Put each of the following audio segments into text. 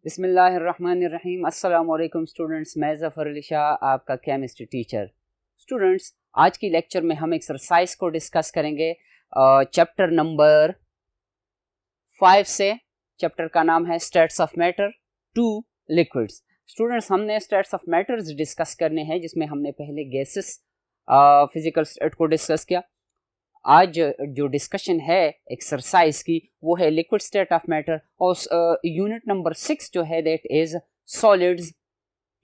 बिस्मिल्लाहिर्रहमानिर्रहीम। अस्सलाम वालेकुम स्टूडेंट्स, मैं ज़फ़र अली शाह, आपका केमिस्ट्री टीचर। स्टूडेंट्स, आज की लेक्चर में हम एक्सरसाइज को डिस्कस करेंगे चैप्टर नंबर 5 से। चैप्टर का नाम है states of matter two liquids. Students, हमने स्टेट्स ऑफ मैटर्स डिस्कस करने हैं, जिसमें हमने पहले गैसेस फिजिकल स्टेट को डिस्कस किया। आज जो डिस्कशन है एक्सरसाइज की वो है लिक्विड स्टेट ऑफ मैटर, और यूनिट नंबर 6 जो है दैट इज सॉलिड्स।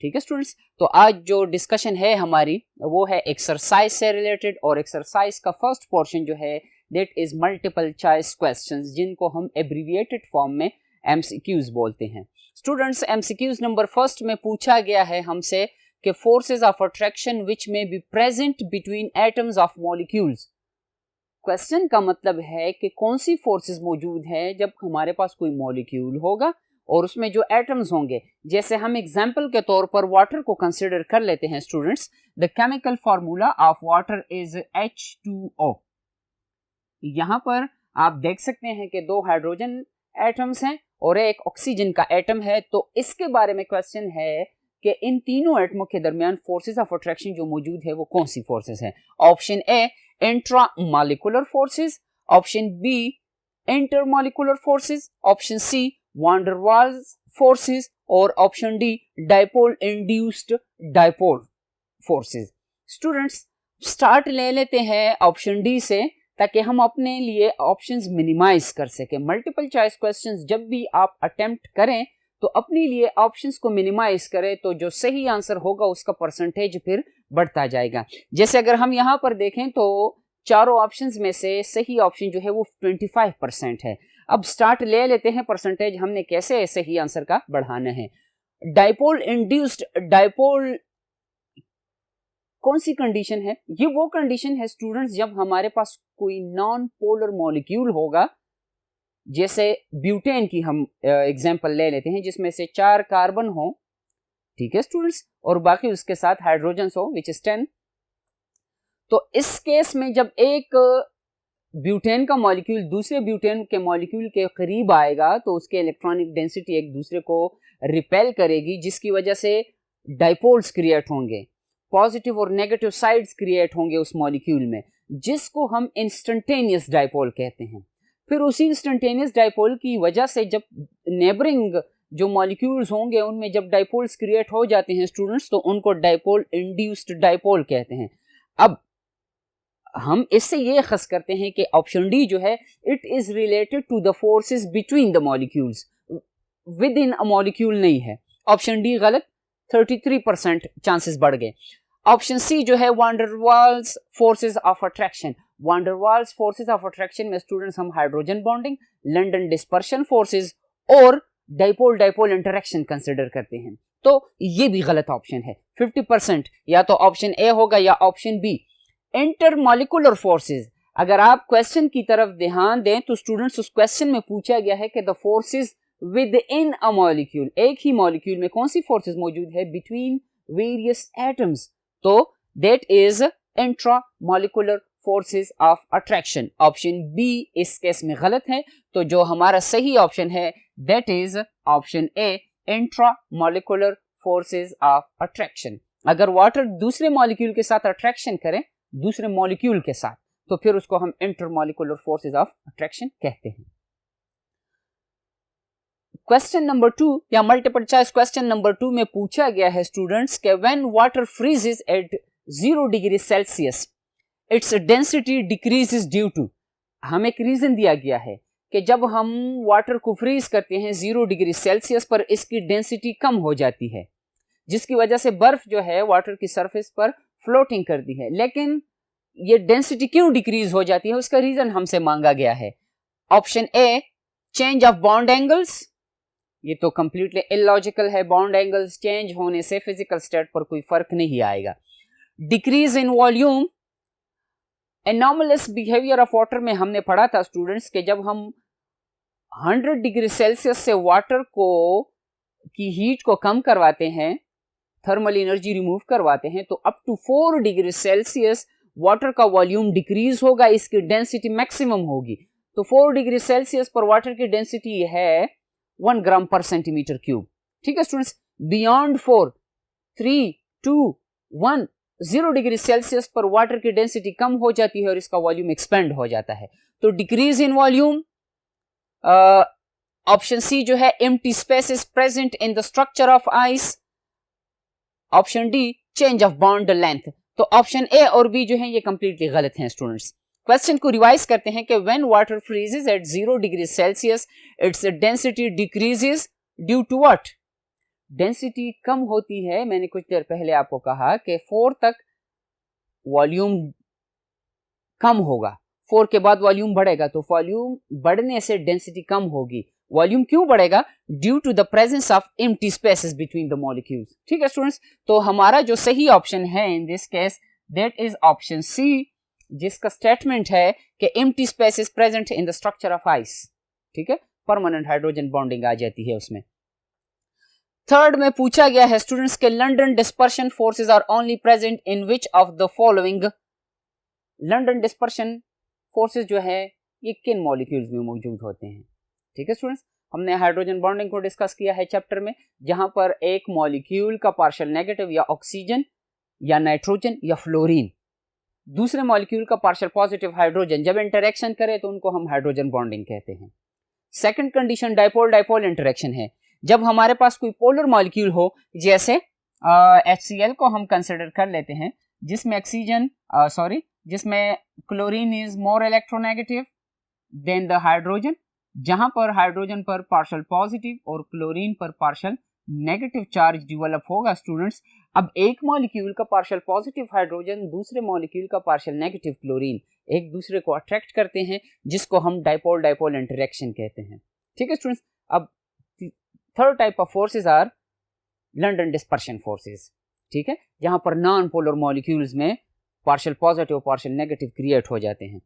ठीक है स्टूडेंट्स, तो आज जो डिस्कशन है हमारी वो है एक्सरसाइज से रिलेटेड, और एक्सरसाइज का फर्स्ट पोर्शन जो है that is multiple choice questions, जिनको हम एब्रीविएटेड फॉर्म में एमसीक्यूज बोलते हैं। स्टूडेंट्स, एमसीक्यूज नंबर फर्स्ट में पूछा गया है हमसे कि फोर्सेस ऑफ अट्रैक्शन विच में be present between atoms of molecules. Question का मतलब है कि कौन सी फोर्सेस मौजूद है जब हमारे पास कोई मॉलिक्यूल होगा और उसमें जो एटम्स होंगे। जैसे हम एग्जांपल के तौर पर वाटर को कंसीडर कर लेते हैं students. The chemical formula of water is H2O। यहाँ पर आप देख सकते हैं कि 2 हाइड्रोजन एटम्स हैं और एक ऑक्सीजन का एटम है। तो इसके बारे में क्वेश्चन है कि इन तीनों एटमों के दरमियान फोर्सेस ऑफ अट्रैक्शन जो मौजूद है वो कौन सी फोर्सेस है। Option A intramolecular forces, option B intermolecular forces, option C van der Waals forces, और option D dipole induced dipole forces. Students, start ले लेते हैं ऑप्शन डी से, ताकि हम अपने लिए ऑप्शंस मिनिमाइज कर सकें। मल्टीपल चॉइस क्वेश्चंस जब भी आप अटेम्प्ट करें तो अपने लिए ऑप्शंस को मिनिमाइज करें, तो जो सही आंसर होगा उसका परसेंटेज फिर बढ़ता जाएगा। जैसे अगर हम यहाँ पर देखें तो चारों ऑप्शंस में से सही ऑप्शन जो है वो 25% है। अब स्टार्ट ले लेते हैं परसेंटेज हमने कैसे सही आंसर का बढ़ाना है। डाइपोल इंड्यूस्ड डाइपोल कौन सी कंडीशन है? ये वो कंडीशन है स्टूडेंट्स जब हमारे पास कोई नॉन पोलर मॉलिक्यूल होगा। जैसे ब्यूटेन की हम एग्जांपल ले लेते हैं, जिसमें से 4 कार्बन हो, ठीक है स्टूडेंट्स, और बाकी उसके साथ हाइड्रोजन हो विच इज 10। तो इस केस में जब एक ब्यूटेन का मॉलिक्यूल दूसरे ब्यूटेन के मॉलिक्यूल के करीब आएगा तो उसके इलेक्ट्रॉनिक डेंसिटी एक दूसरे को रिपेल करेगी, जिसकी वजह से डाइपोल्स क्रिएट होंगे, पॉजिटिव और नेगेटिव साइड्स क्रिएट होंगे उस मॉलिक्यूल में, जिसको हम इंस्टेंटेनियस डाइपोल कहते हैं। फिर उसी इंस्टेंटेनियस डाइपोल की वजह से जब नेबरिंग जो मॉलिक्यूल्स होंगे उनमें जब डाइपोल्स क्रिएट हो जाते हैं स्टूडेंट्स, तो उनको डाइपोल इंड्यूस्ड डाइपोल कहते हैं। अब हम इससे ये खस करते हैं कि ऑप्शन डी जो है it is related to the forces between the molecules, within a molecule नहीं है। ऑप्शन डी गलत, 33% चांसेस बढ़ गए। ऑप्शन सी जो है van der Waals forces of attraction. Van der Waals forces of attraction में स्टूडेंट्स हम hydrogen bonding, London dispersion forces और डाइपोल डाइपोल इंटरेक्शन कंसिडर करते हैं। तो ये भी गलत ऑप्शन है। 50% या तो ऑप्शन ए होगा या ऑप्शन बी इंटरमॉलिक्यूलर फोर्सेस। अगर आप क्वेश्चन की तरफ ध्यान दें तो स्टूडेंट्स उस क्वेश्चन में पूछा गया है कि the forces within a molecule, एक ही मॉलिक्यूल में कौन सी फोर्सेस मौजूद है बिटवीन वेरियस एटम्स। तो that is intramolecular forces of attraction. Option B इस केस में गलत है, तो जो हमारा सही ऑप्शन है that is option A intramolecular forces of attraction. अगर वाटर दूसरे मॉलिक्यूल के साथ अट्रैक्शन करे, दूसरे मॉलिक्यूल के साथ, तो फिर उसको हम इंटरमॉलिक्यूलर फोर्सेस ऑफ अट्रैक्शन कहते हैं। क्वेश्चन नंबर 2 या मल्टीपल चॉइस क्वेश्चन नंबर 2 में पूछा गया है स्टूडेंट्स के when water freezes at 0 degree Celsius its density decreases due to. हमें एक रीजन दिया गया है कि जब हम वाटर को फ्रीज करते हैं 0 डिग्री सेल्सियस पर इसकी डेंसिटी कम हो जाती है, जिसकी वजह से बर्फ जो है वाटर की सरफेस पर फ्लोटिंग करती है। लेकिन ये डेंसिटी क्यों डिक्रीज हो जाती है उसका रीजन हमसे मांगा गया है। Option A change of bond angles, ये तो कंप्लीटली इलॉजिकल है। बॉन्ड एंगल्स चेंज होने से फिजिकल स्टेट पर कोई फर्क नहीं आएगा। Decrease in volume, anomalous behaviour of water में हमने पढ़ा था स्टूडेंट्स के जब हम 100 डिग्री सेल्सियस से वाटर को की हीट को कम करवाते हैं, थर्मल एनर्जी रिमूव करवाते हैं, तो up to 4 degree Celsius water का वॉल्यूम डिक्रीज होगा, इसकी डेंसिटी मैक्सिमम होगी। तो 4 डिग्री सेल्सियस पर वाटर की डेंसिटी है 1 ग्राम पर सेंटीमीटर क्यूब। ठीक है स्टूडेंट्स, बियॉन्ड 4, 3, 2, 1 0 डिग्री सेल्सियस पर वाटर की डेंसिटी कम हो जाती है और इसका वॉल्यूम एक्सपेंड हो जाता है। तो decrease in volume, option C जो है empty spaces present in the structure of ice, option D change of bond length. तो ऑप्शन ए और बी जो है ये कंप्लीटली गलत हैं स्टूडेंट्स। क्वेश्चन को रिवाइज करते हैं कि when water freezes at 0 degree Celsius its density decreases due to what? Density कम होती है, मैंने कुछ देर पहले आपको कहा कि 4 तक वॉल्यूम कम होगा, 4 के बाद वॉल्यूम बढ़ेगा, तो वॉल्यूम बढ़ने से डेंसिटी कम होगी। वॉल्यूम क्यों बढ़ेगा? Due to the presence of empty spaces between the molecules. ठीक है स्टूडेंट्स, तो हमारा जो सही ऑप्शन है in this case that is option C, जिसका स्टेटमेंट है कि empty spaces present in the structure of ice. ठीक है, परमानेंट हाइड्रोजन बॉन्डिंग आ जाती है उसमें। थर्ड में पूछा गया है स्टूडेंट्स के London dispersion forces are only present in which of the following? London dispersion forces जो है ये किन मॉलिक्यूल्स में मौजूद होते हैं? ठीक है स्टूडेंट्स, हमने हाइड्रोजन बॉन्डिंग को डिस्कस किया है चैप्टर में, जहां पर एक मॉलिक्यूल का पार्शियल नेगेटिव या ऑक्सीजन या नाइट्रोजन या फ्लोरीन दूसरे मॉलिक्यूल का पार्शियल पॉजिटिव हाइड्रोजन जब इंटरेक्शन करे तो उनको हम हाइड्रोजन बॉन्डिंग कहते हैं। Second condition dipole dipole interaction है, जब हमारे पास कोई पोलर मॉलिक्यूल हो, जैसे HCl को हम कंसिडर कर लेते हैं, जिसमें जिसमें chlorine is more electronegative than the hydrogen, जहां पर हाइड्रोजन पर पार्शियल पॉजिटिव और क्लोरीन पर पार्शियल नेगेटिव चार्ज डेवलप होगा स्टूडेंट्स। अब एक मॉलिक्यूल का पार्शियल पॉजिटिव हाइड्रोजन दूसरे मॉलिक्यूल का पार्शियल नेगेटिव क्लोरीन एक दूसरे को अट्रैक्ट करते हैं, जिसको हम डाइपोल डाइपोल इंटरेक्शन कहते हैं। ठीक है स्टूडेंट्स, अब third type of forces are London dispersion forces. ठीक है, जहां पर नॉन पोलर मॉलिक्यूल्स में partial positive partial negative create हो जाते हैं।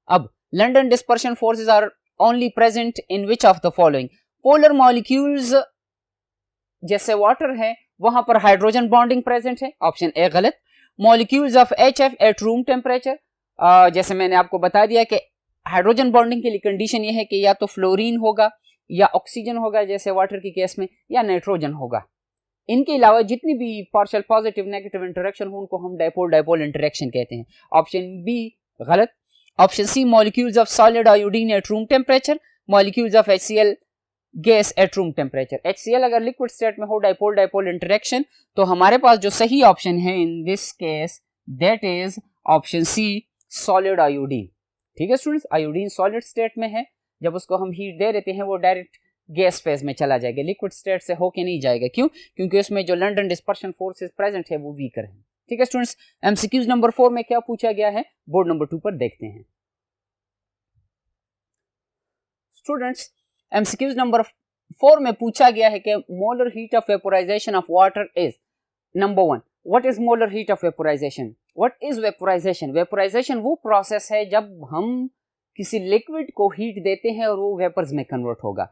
अब London dispersion forces are only present in which of the following? Polar molecules जैसे वाटर है वहां पर हाइड्रोजन बॉन्डिंग प्रेजेंट है, ऑप्शन ए गलत। Molecules of HF at room temperature, जैसे मैंने आपको बता दिया कि हाइड्रोजन बॉन्डिंग के लिए कंडीशन ये है कि या तो फ्लोरीन होगा या ऑक्सीजन होगा जैसे वाटर की केस में, या नाइट्रोजन होगा। इनके अलावा जितनी भी पार्शियल पॉजिटिव नेगेटिव इंटरेक्शन हो उनको हम डाइपोल डाइपोल इंटरेक्शन कहते हैं, ऑप्शन बी गलत। Option C molecules of solid iodine at room temperature, molecules of HCl gas at room temperature. HCl अगर लिक्विड स्टेट में हो डाइपोल डाइपोल इंटरेक्शन, तो हमारे पास जो सही ऑप्शन है in this case that is option C solid iodine. ठीक है स्टूडेंट्स, आयोडीन सॉलिड स्टेट में है, जब उसको हम हीट दे देते हैं वो डायरेक्ट गैस फेज में चला जाएगा, लिक्विड स्टेट से होके नहीं जाएगा। क्यों? क्योंकि उसमें जो लंडन डिस्पर्शन फोर्सेस प्रेजेंट है वो वीकर है। ठीक है स्टूडेंट्स, एमसीक्यूज नंबर 4 में क्या पूछा गया है बोर्ड नंबर 2 पर देखते हैं। स्टूडेंट्स, एमसीक्यूज नंबर 4 में पूछा गया है कि molar heat of vaporisation of water is, number 1 what is molar heat of vaporisation? What is vaporisation? Vaporisation वो प्रोसेस है जब हम किसी लिक्विड को हीट देते हैं और वो वेपर्स में कन्वर्ट होगा।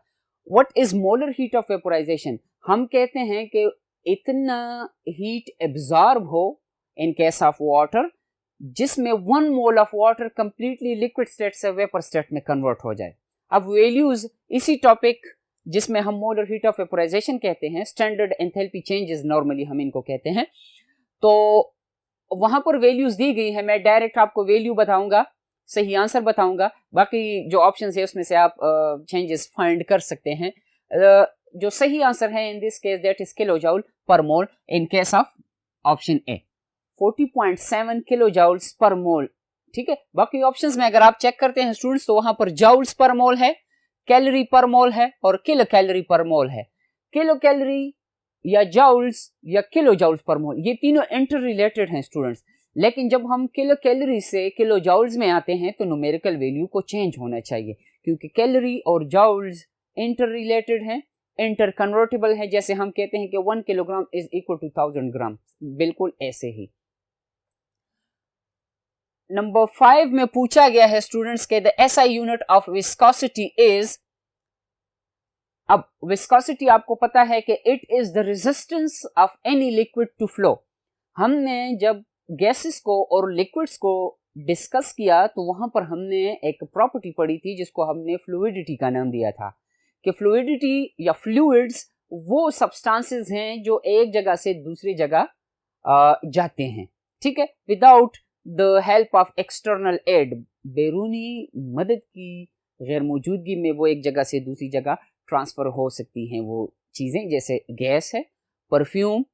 What is molar heat of vaporisation? हम कहते हैं कि इतना हीट एब्जॉर्ब हो इन केस ऑफ वाटर जिसमें 1 mole of water completely liquid state से वेपर स्टेट में कन्वर्ट हो जाए। अब वैल्यूज इसी टॉपिक जिसमें हम मोलर हीट ऑफ वेपोराइजेशन कहते हैं, स्टैंडर्ड एंथैल्पी चेंजेस नॉर्मली हम इनको कहते हैं, तो वहां पर वैल्यूज दी गई है। मैं डायरेक्ट आपको वैल्यू बताऊंगा, सही आंसर बताऊंगा, बाकी जो ऑप्शन है उसमें से आप चेंजेस फाइंड कर सकते हैं। जो सही आंसर है in this case that is kilo joule per mole in case of option A 40.7 kilo joules per mole. ठीक है, बाकी ऑप्शंस में अगर आप चेक करते हैं स्टूडेंट्स तो वहां पर जूल्स पर मोल है, कैलोरी पर मोल है और किलो कैलोरी पर मोल है। किलो कैलोरी या जूल्स या किलो जूल्स पर मोल ये तीनों इंटर रिलेटेड हैं स्टूडेंट्स, लेकिन जब हम किलो कैलोरी से किलो जूल्स में आते हैं तो न्यूमेरिकल वैल्यू को चेंज होना चाहिए, क्योंकि कैलोरी और जूल्स इंटर रिलेटेड हैं, इंटर कन्वर्टेबल है। जैसे हम कहते हैं कि 1 किलोग्राम इज इक्वल टू 1000 ग्राम, बिल्कुल ऐसे ही। नंबर 5 में पूछा गया है स्टूडेंट्स के the SI unit of viscosity is. अब विस्कोसिटी आपको पता है कि it is the resistance of any liquid to flow. हमने जब गैसेस को और लिक्विड्स को डिस्कस किया तो वहां पर हमने एक प्रॉपर्टी पढ़ी थी जिसको हमने फ्लूइडिटी का नाम दिया था कि फ्लूइडिटी या फ्लूइड्स वो सब्सटेंसेस हैं जो एक जगह से दूसरी जगह जाते हैं, ठीक है, without the help of external aid, बैरूनी मदद की गैर मौजूदगी में वो एक जगह से दूसरी जगह ट्रांसफर हो सकती हैं वो चीज़ें, जैसे गैस है, परफ्यूम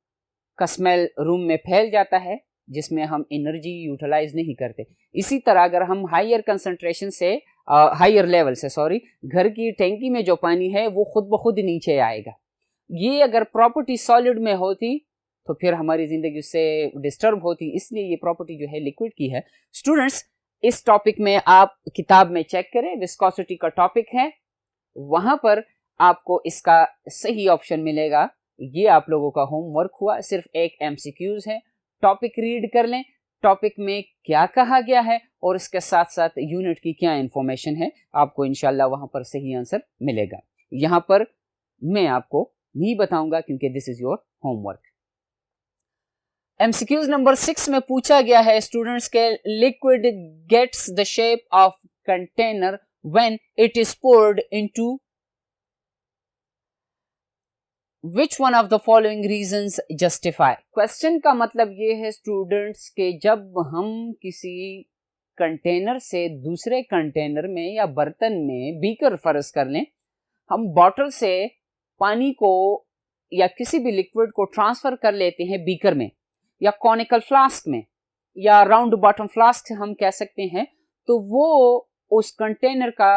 का स्मेल रूम में फैल जाता है जिसमें हम एनर्जी यूटिलाइज नहीं करते। इसी तरह अगर हम हायर कंसंट्रेशन से हायर लेवल से घर की टैंकी में जो पानी है वो खुद ब खुद नीचे आएगा। ये अगर प्रॉपर्टी सॉलिड में होती तो फिर हमारी ज़िंदगी उससे डिस्टर्ब होती, इसलिए ये प्रॉपर्टी जो है लिक्विड की है। स्टूडेंट्स, इस टॉपिक में आप किताब में चेक करें, विस्कोसिटी का टॉपिक है, वहां पर आपको इसका सही ऑप्शन मिलेगा। ये आप लोगों का होमवर्क हुआ, सिर्फ एक एमसीक्यूज है, टॉपिक रीड कर लें, टॉपिक में क्या कहा गया है और इसके साथ साथ यूनिट की क्या इंफॉर्मेशन है, आपको इंशाल्लाह वहां पर सही आंसर मिलेगा। यहां पर मैं आपको नहीं बताऊंगा क्योंकि this is your homework. MCQs number 6 में पूछा गया है स्टूडेंट्स के liquid gets the shape of container when it is poured into Which one of the following reasons justify? Question का मतलब ये है स्टूडेंट्स के जब हम किसी कंटेनर से दूसरे कंटेनर में या बर्तन में, बीकर फर्ज कर लें, हम बॉटल से पानी को या किसी भी लिक्विड को ट्रांसफर कर लेते हैं बीकर में या कॉनिकल फ्लास्क में या राउंड बॉटम फ्लास्क हम कह सकते हैं, तो वो उस कंटेनर का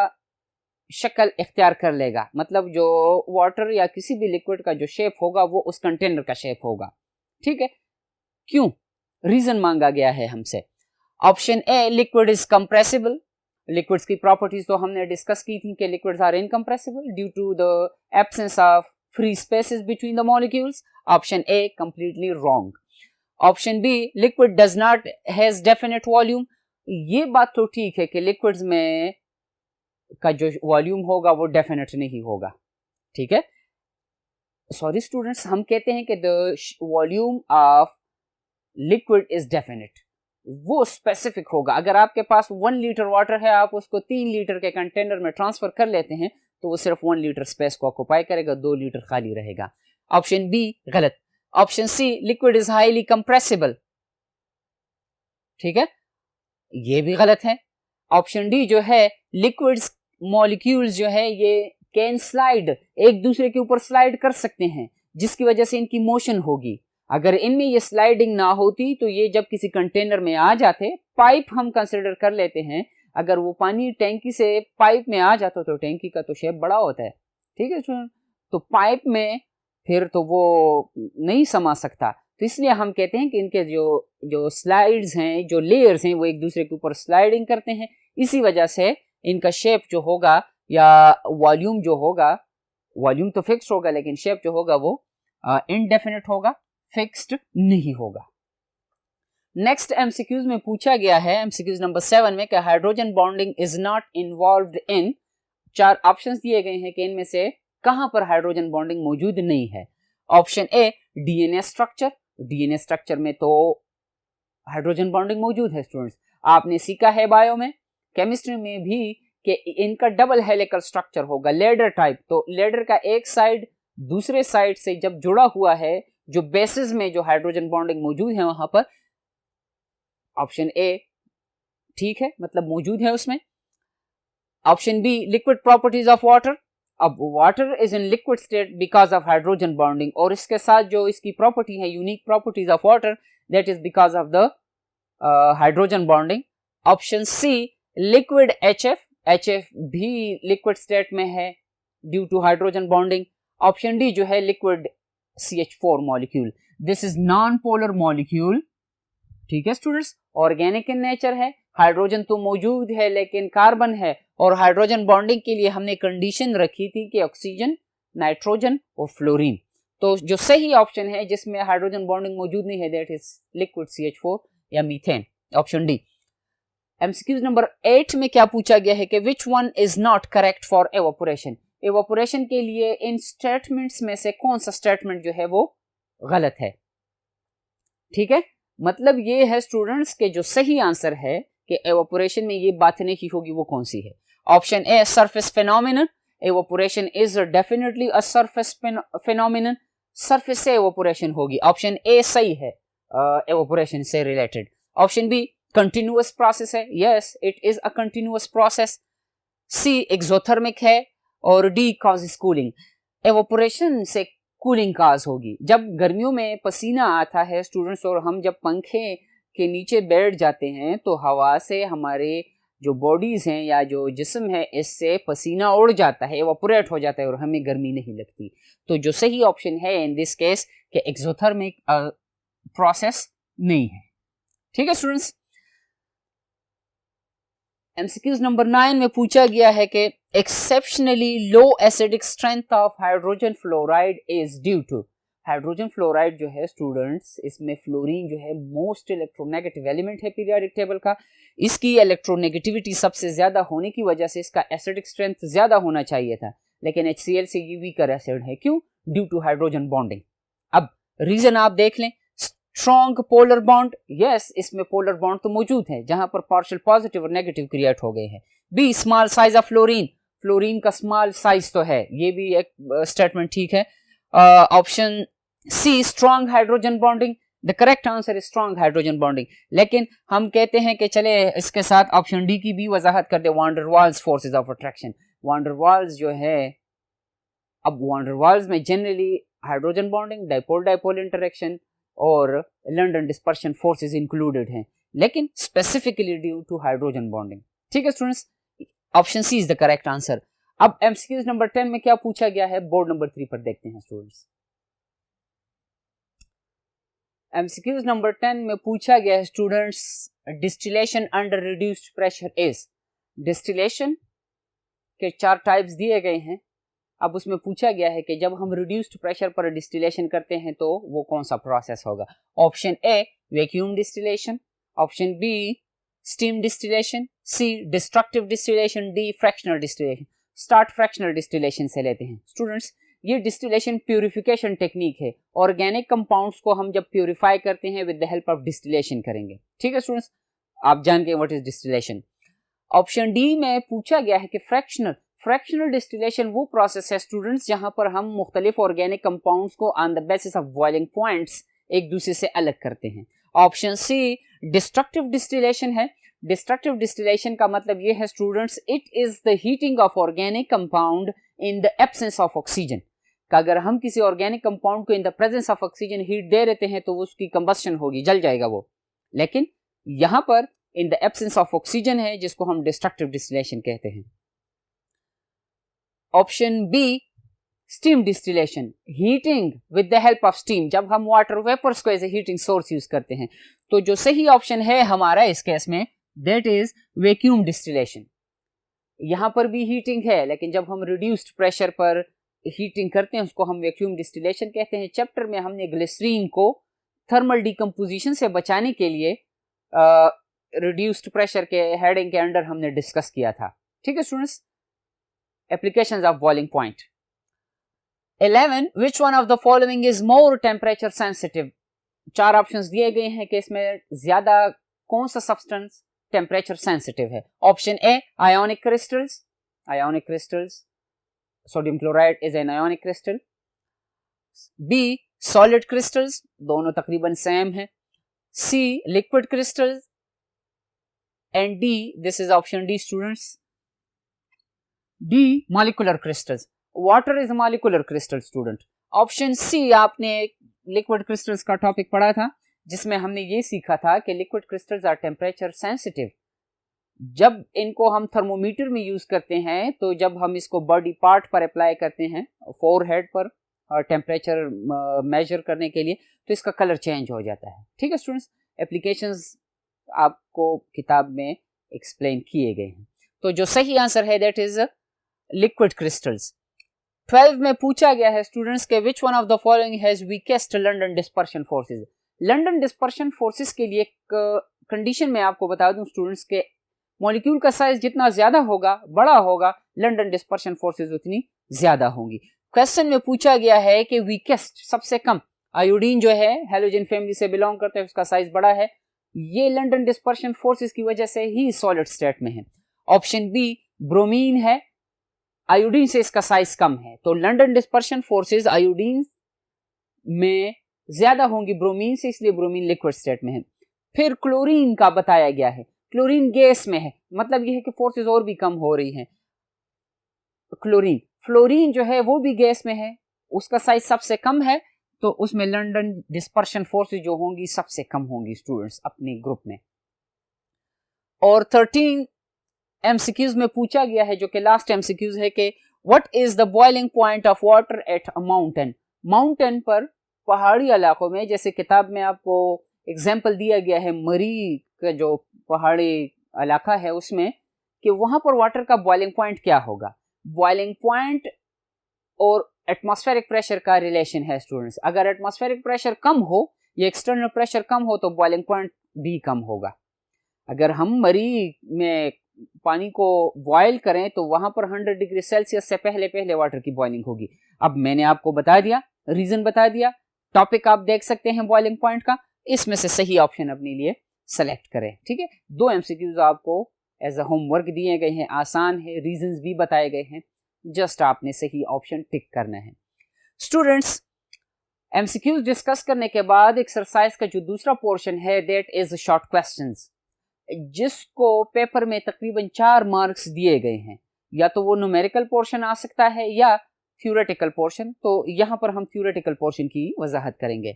शक्ल इख्तियार कर लेगा। मतलब जो वाटर या किसी भी लिक्विड का जो शेप होगा वो उस कंटेनर का शेप होगा, ठीक है। क्यों? रीजन मांगा गया है हमसे। Option A, liquid is compressible. Liquids की प्रॉपर्टीज तो हमने डिस्कस की थी कि liquids are incompressible due to the absence of free spaces between the molecules. Option A completely wrong. Option B, liquid does not has definite volume. ये बात तो ठीक है कि लिक्विड्स में का जो वॉल्यूम होगा वो डेफिनेट नहीं होगा, ठीक है। सॉरी स्टूडेंट्स, हम कहते हैं कि the volume of liquid is definite, वो स्पेसिफिक होगा। अगर आपके पास 1 लीटर वाटर है, आप उसको 3 लीटर के कंटेनर में ट्रांसफर कर लेते हैं तो वो सिर्फ 1 लीटर स्पेस को ऑक्युपाई करेगा, 2 लीटर खाली रहेगा। ऑप्शन बी गलत। Option C, liquid is highly compressible, ठीक है, ये भी गलत है। ऑप्शन डी जो है, लिक्विड्स मॉलिक्यूल्स जो है ये कैन स्लाइड, एक दूसरे के ऊपर स्लाइड कर सकते हैं जिसकी वजह से इनकी मोशन होगी। अगर इनमें ये स्लाइडिंग ना होती तो ये जब किसी कंटेनर में आ जाते, पाइप हम कंसिडर कर लेते हैं, अगर वो पानी टैंकी से पाइप में आ जाता तो टैंकी का तो शेप बड़ा होता है, ठीक है, तो पाइप में फिर तो वो नहीं समा सकता। तो इसलिए हम कहते हैं कि इनके जो स्लाइड्स हैं, जो लेयर्स हैं, वो एक दूसरे के ऊपर स्लाइडिंग करते हैं। इसी वजह से इनका शेप जो होगा या वॉल्यूम जो होगा, वॉल्यूम तो फिक्स्ड होगा लेकिन शेप जो होगा वो इनडेफिनेट होगा, फिक्स्ड नहीं होगा। नेक्स्ट एमसीक्यूज में पूछा गया है, एमसीक्यूज नंबर 7 में, कि hydrogen bonding is not involved in, 4 options दिए गए हैं कि इनमें से कहां पर हाइड्रोजन बॉन्डिंग मौजूद नहीं है। ऑप्शन ए, डीएनए स्ट्रक्चर। डीएनए स्ट्रक्चर में तो हाइड्रोजन बॉन्डिंग मौजूद है स्टूडेंट्स, आपने सीखा है बायो में, केमिस्ट्री में भी, कि इनका डबल हेलिकल स्ट्रक्चर होगा, लेडर टाइप। तो लेडर का एक साइड दूसरे साइड से जब जुड़ा हुआ है, जो बेसिस में जो हाइड्रोजन बॉन्डिंग मौजूद है वहां पर, ऑप्शन ए ठीक है, मतलब मौजूद है उसमें। Option B, liquid properties of water. अब water is in liquid state because of hydrogen bonding, और इसके साथ जो इसकी प्रॉपर्टी है, unique properties of water, that is because of the hydrogen bonding. Option C, liquid HF, HF भी liquid state में है due to hydrogen bonding. Option D जो है, liquid CH4 molecule, this is non polar molecule, ठीक है students, organic in nature है, hydrogen तो मौजूद है लेकिन कार्बन है, और हाइड्रोजन बॉन्डिंग के लिए हमने कंडीशन रखी थी कि ऑक्सीजन, नाइट्रोजन और फ्लोरीन। तो जो सही ऑप्शन है जिसमें हाइड्रोजन बॉन्डिंग मौजूद नहीं है, दैट इज लिक्विड CH4 या methane, option D. MCQs number 8 में क्या पूछा गया है कि which one is not correct for evaporation. Evaporation के लिए इन स्टेटमेंट्स में से कौन सा स्टेटमेंट जो है वो गलत है, ठीक है। मतलब ये है स्टूडेंट्स के जो सही आंसर है कि एवापोरेशन में ये बात नहीं होगी, वो कौन सी है। Option A, surface phenomenon. Evaporation is definitely a surface phenomenon, surface से एवोपोरेशन होगी। ऑप्शन ए सही है एवोपोरेशन से related. Option B continuous process है, yes it is a continuous process. C exothermic है और डी कॉजेस कूलिंग, एवोपोरेशन से cooling cause होगी। जब गर्मियों में पसीना आता है स्टूडेंट्स और हम जब पंखे के नीचे बैठ जाते हैं तो हवा से हमारे जो बॉडीज हैं या जो जिस्म है इससे पसीना उड़ जाता है, एवोपोरेट हो जाता है और हमें गर्मी नहीं लगती। तो जो सही ऑप्शन है इन दिस केस कि एक्सोथर्मिक प्रोसेस नहीं है। ठीक है स्टूडेंट्स, एमसीक्यूज नंबर 9 में पूछा गया है कि exceptionally low acidic strength of hydrogen fluoride is due to. Hydrogen fluoride जो है स्टूडेंट्स, इसमें फ्लोरीन जो है मोस्ट इलेक्ट्रोनेगेटिव एलिमेंट है पीरियोडिक टेबल का। इसकी इलेक्ट्रोनेगेटिविटी सबसे ज्यादा होने की वजह से इसका एसिडिक स्ट्रेंथ ज्यादा होना चाहिए था, लेकिन HCl से ये वीकर एसिड है। क्यों? Due to hydrogen bonding. अब रीजन आप देख लें, स्ट्रॉन्ग पोलर बॉन्ड, यस इसमें पोलर बॉन्ड तो मौजूद है जहां पर पार्शियल पॉजिटिव और नेगेटिव क्रिएट हो गए हैं। B small size of fluorine, fluorine का स्मॉल साइज तो है, ये भी एक स्टेटमेंट ठीक है। Option C strong hydrogen bonding, the correct answer is strong hydrogen bonding. लेकिन हम कहते हैं कि चले इसके साथ ऑप्शन डी की भी वजाहत कर दे, van der Waals forces of attraction. Van der Waals जो है, अब वान डेर वाल्स में generally hydrogen bonding, dipole dipole interaction और लंडन डिस्पर्शन फोर्सेस इंक्लूडेड हैं, लेकिन specifically due to hydrogen bonding. ठीक है students, option C is the correct answer. अब एमसीक्यूज नंबर 10 में क्या पूछा गया है, बोर्ड नंबर 3 पर देखते हैं स्टूडेंट्स। एमसीक्यूज नंबर 10 में पूछा गया है students, distillation under reduced pressure is. Distillation के 4 टाइप्स दिए गए हैं। अब उसमें पूछा गया है कि जब हम रिड्यूस्ड प्रेशर पर डिस्टिलेशन करते हैं तो वो कौन सा प्रोसेस होगा। Option A vacuum distillation, option B steam distillation, C destructive distillation, D fractional distillation. Start fractional distillation से लेते हैं स्टूडेंट्स। ये डिस्टिलेशन प्यूरिफिकेशन टेक्निक है। ऑर्गेनिक कंपाउंड्स को हम जब प्यूरिफाई करते हैं with the help of distillation करेंगे। ठीक है स्टूडेंट्स, आप जान गए what is distillation. Option D में पूछा गया है कि फ्रैक्शनल डिस्टिलेशन वो प्रोसेस है स्टूडेंट्स जहां पर हम मुख्तलिफ ऑर्गेनिक कंपाउंड्स को on the basis of boiling points एक दूसरे से अलग करते हैं। ऑप्शन सी डिस्ट्रक्टिव डिस्टिलेशन है। डिस्ट्रक्टिव डिस्टिलेशन का मतलब ये है students, it is the heating of organic compound in the absence of oxygen. का अगर हम किसी ऑर्गेनिक कंपाउंड को in the presence of oxygen heat दे देते हैं तो उसकी कंबस्शन होगी, जल जाएगा वो। लेकिन यहां पर in the absence of oxygen है, जिसको हम डिस्ट्रक्टिव डिस्टिलेशन कहते हैं। Option B steam distillation, heating with the help of steam, जब हम वाटर वेपर्स को as a heating source use करते हैं। तो जो सही ऑप्शन है हमारा इस केस में, दैट इज वैक्यूम डिस्टिलेशन। यहां पर भी हीटिंग है, लेकिन जब हम रिड्यूस्ड प्रेशर पर हीटिंग करते हैं उसको हम वैक्यूम डिस्टिलेशन कहते हैं। चैप्टर में हमने ग्लिसरीन को थर्मल डिकम्पोजिशन से बचाने के लिए रिड्यूस्ड प्रेशर के हेडिंग के अंडर हमने डिस्कस किया था। ठीक है students, applications of boiling point. 11 which one of the following is more temperature sensitive. 4 options दिए गए हैं कि इसमें ज्यादा कौन सा सब्सटेंस टेम्परेचर सेंसिटिव है। Option A ionic crystals, ionic crystals, sodium chloride is an ionic crystal. B solid crystals, दोनों तकरीबन सेम है। C liquid crystals and D, this is option D students, D molecular crystals. Water is molecular crystal student. Option C, आपने liquid crystals का topic पढ़ा था जिसमें हमने ये सीखा था कि liquid crystals are temperature sensitive. जब इनको हम थर्मोमीटर में यूज करते हैं तो जब हम इसको बॉडी पार्ट पर अप्लाई करते हैं, फोरहेड पर टेम्परेचर मेजर करने के लिए, तो इसका कलर चेंज हो जाता है। ठीक है स्टूडेंट्स, एप्लीकेशंस आपको किताब में एक्सप्लेन किए गए हैं। तो जो सही आंसर है दैट इज लिक्विड क्रिस्टल्स। 12 में पूछा गया है स्टूडेंट्स के विच one of the following has weakest London dispersion forces. London dispersion forces के लिए एक कंडीशन में आपको बता दूं स्टूडेंट्स के मॉलिक्यूल का साइज जितना ज्यादा होगा, बड़ा होगा, लंडन डिस्पर्शन फोर्सेस उतनी ज्यादा होंगी। क्वेश्चन में पूछा गया है कि वीकेस्ट, सबसे कम, आयोडीन जो है हेलोजन फैमिली से बिलोंग करता है, उसका साइज बड़ा है, ये लंडन डिस्पर्शन फोर्सेस की वजह से ही सॉलिड स्टेट में है। ऑप्शन बी ब्रोमीन है, आयोडीन से इसका साइज कम है, तो लंडन डिस्पर्शन फोर्सेस आयोडीन में ज्यादा होंगी ब्रोमीन से, इसलिए ब्रोमीन लिक्विड स्टेट में है। फिर क्लोरीन का बताया गया है, क्लोरीन गैस में है, मतलब यह है कि फोर्सेस और भी कम हो रही हैं। फ्लोरीन जो है वो भी गैस में है, उसका साइज सबसे कम है, तो उसमें लंडन डिस्पर्शन फोर्सेस जो होंगी सबसे कम होंगी स्टूडेंट्स अपने ग्रुप में। और 13 एमसीक्यूज में पूछा गया है, जो कि लास्ट एमसीक्यूज है, कि what is the boiling point of water at a mountain. Mountain पर, पहाड़ी इलाकों में, जैसे किताब में आपको एग्जाम्पल दिया गया है मरी का जो पहाड़ी इलाका है उसमें, कि वहां पर वाटर का बॉइलिंग पॉइंट क्या होगा। बॉइलिंग पॉइंट और एटमॉस्फेरिक प्रेशर का रिलेशन है स्टूडेंट्स। अगर एटमॉस्फेरिक प्रेशर कम हो या एक्सटर्नल प्रेशर कम हो तो बॉइलिंग पॉइंट भी कम होगा। अगर हम मरी में पानी को बॉयल करें तो वहां पर 100 डिग्री सेल्सियस से पहले पहले वाटर की बॉइलिंग होगी। अब मैंने आपको बता दिया, रीजन बता दिया, टॉपिक आप देख सकते हैं बॉइलिंग पॉइंट का, इसमें से सही ऑप्शन अपने लिए सेलेक्ट करें। ठीक है, 2 एमसीक्यूज आपको एज अ होमवर्क दिए गए हैं, आसान है, रीजंस भी बताए गए हैं, जस्ट आपने सही ऑप्शन टिक करना है। स्टूडेंट्स, एमसीक्यूज डिस्कस करने के बाद एक्सरसाइज का जो दूसरा पोर्शन है दैट इज शॉर्ट क्वेश्चंस, जिसको पेपर में तकरीबन 4 मार्क्स दिए गए हैं। या तो वो न्यूमेरिकल पोर्शन आ सकता है या थ्योरेटिकल पोर्शन, तो यहां पर हम थ्योरेटिकल पोर्शन की वजाहत करेंगे।